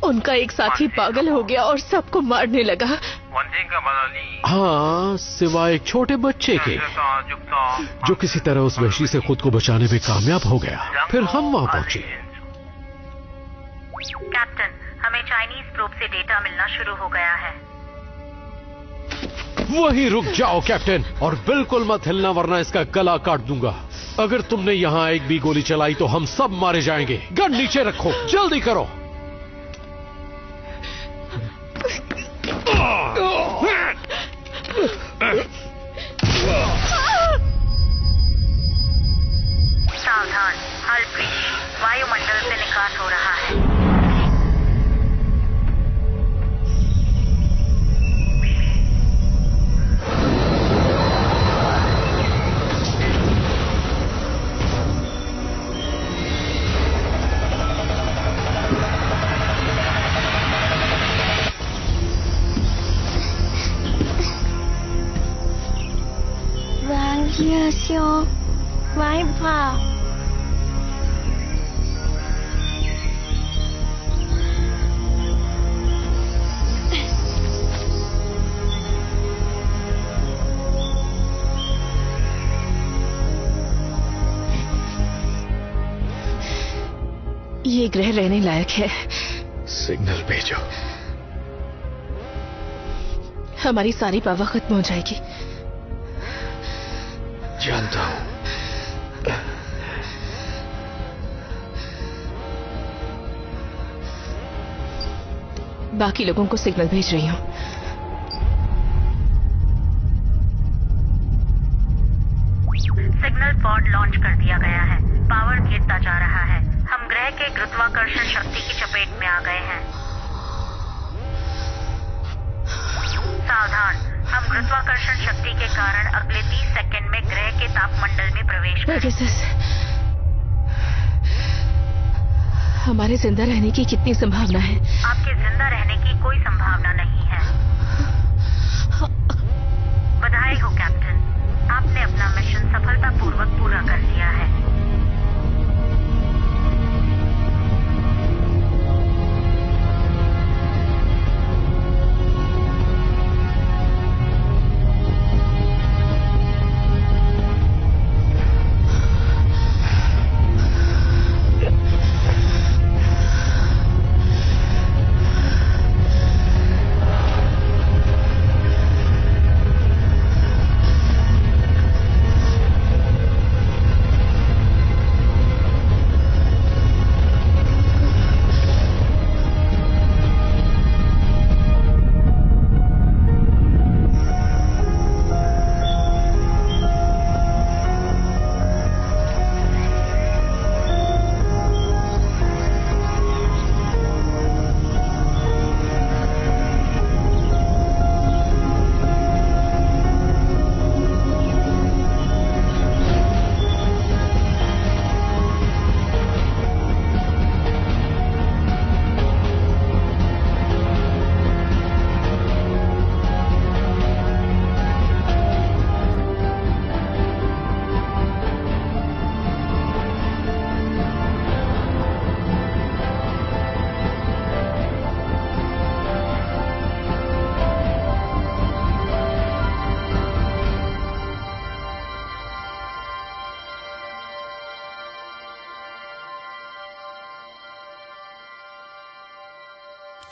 L: उनका एक साथी पागल हो गया और सबको मारने लगा।
B: हाँ, सिवाय एक छोटे बच्चे के, जो किसी तरह उस वहशी से खुद को बचाने में कामयाब हो गया। फिर हम वहां पहुंचे।
G: कैप्टन, हमें चाइनीज प्रोब से डेटा मिलना शुरू हो गया है।
B: वहीं रुक जाओ कैप्टन, और बिल्कुल मत हिलना वरना इसका गला काट दूंगा। अगर तुमने यहां एक भी गोली चलाई तो हम सब मारे जाएंगे। गन नीचे रखो, जल्दी करो।
G: सावधान, हल ब्रीच, वायुमंडल से निकास हो रहा है।
L: ये ग्रह रहने लायक है।
N: सिग्नल भेजो।
L: हमारी सारी पावर खत्म हो जाएगी।
N: जानता हूं।
L: बाकी लोगों को सिग्नल भेज रही हूं।
G: सिग्नल पॉड लॉन्च कर दिया गया है। पावर गिरता जा रहा है। हम ग्रह के गुरुत्वाकर्षण शक्ति की चपेट में आ गए हैं। सावधान, हम गुरुत्वाकर्षण शक्ति के कारण अगले 30 सेकंड में ग्रह के तापमंडल में प्रवेश करेंगे।
L: हमारे जिंदा रहने की कितनी संभावना है?
G: आपके जिंदा रहने की कोई संभावना नहीं है। बधाई हो कैप्टन, आपने अपना मिशन सफलतापूर्वक पूरा कर लिया है।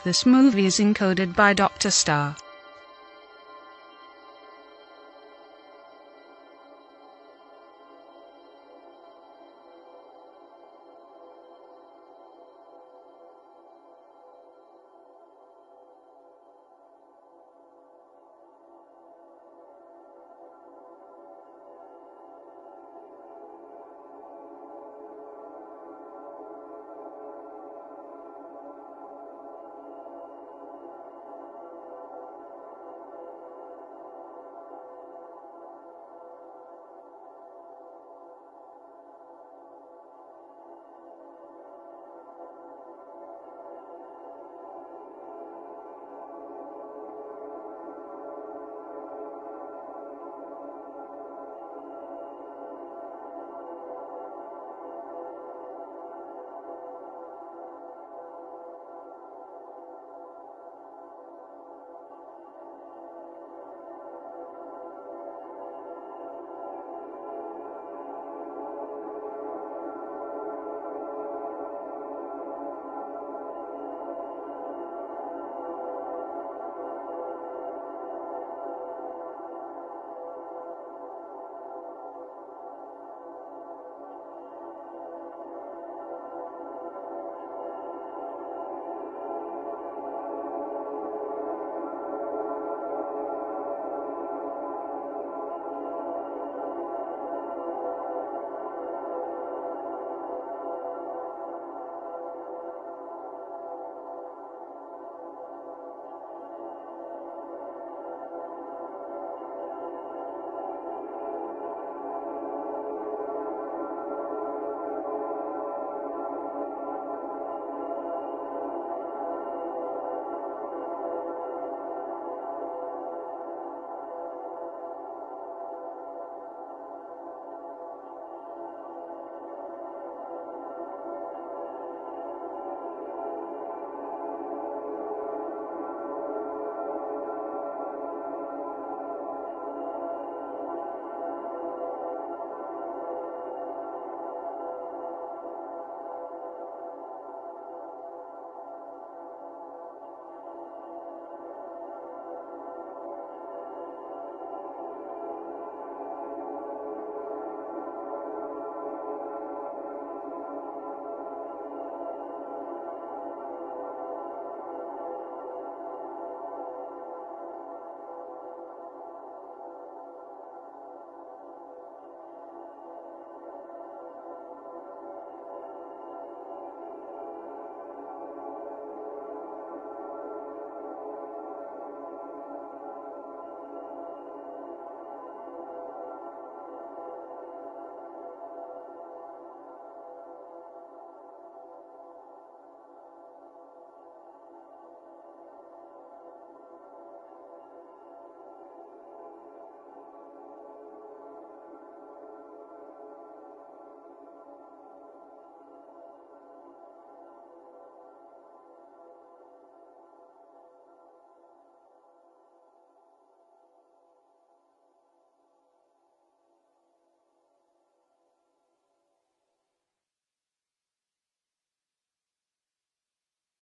A: This movie is encoded by Dr. Star.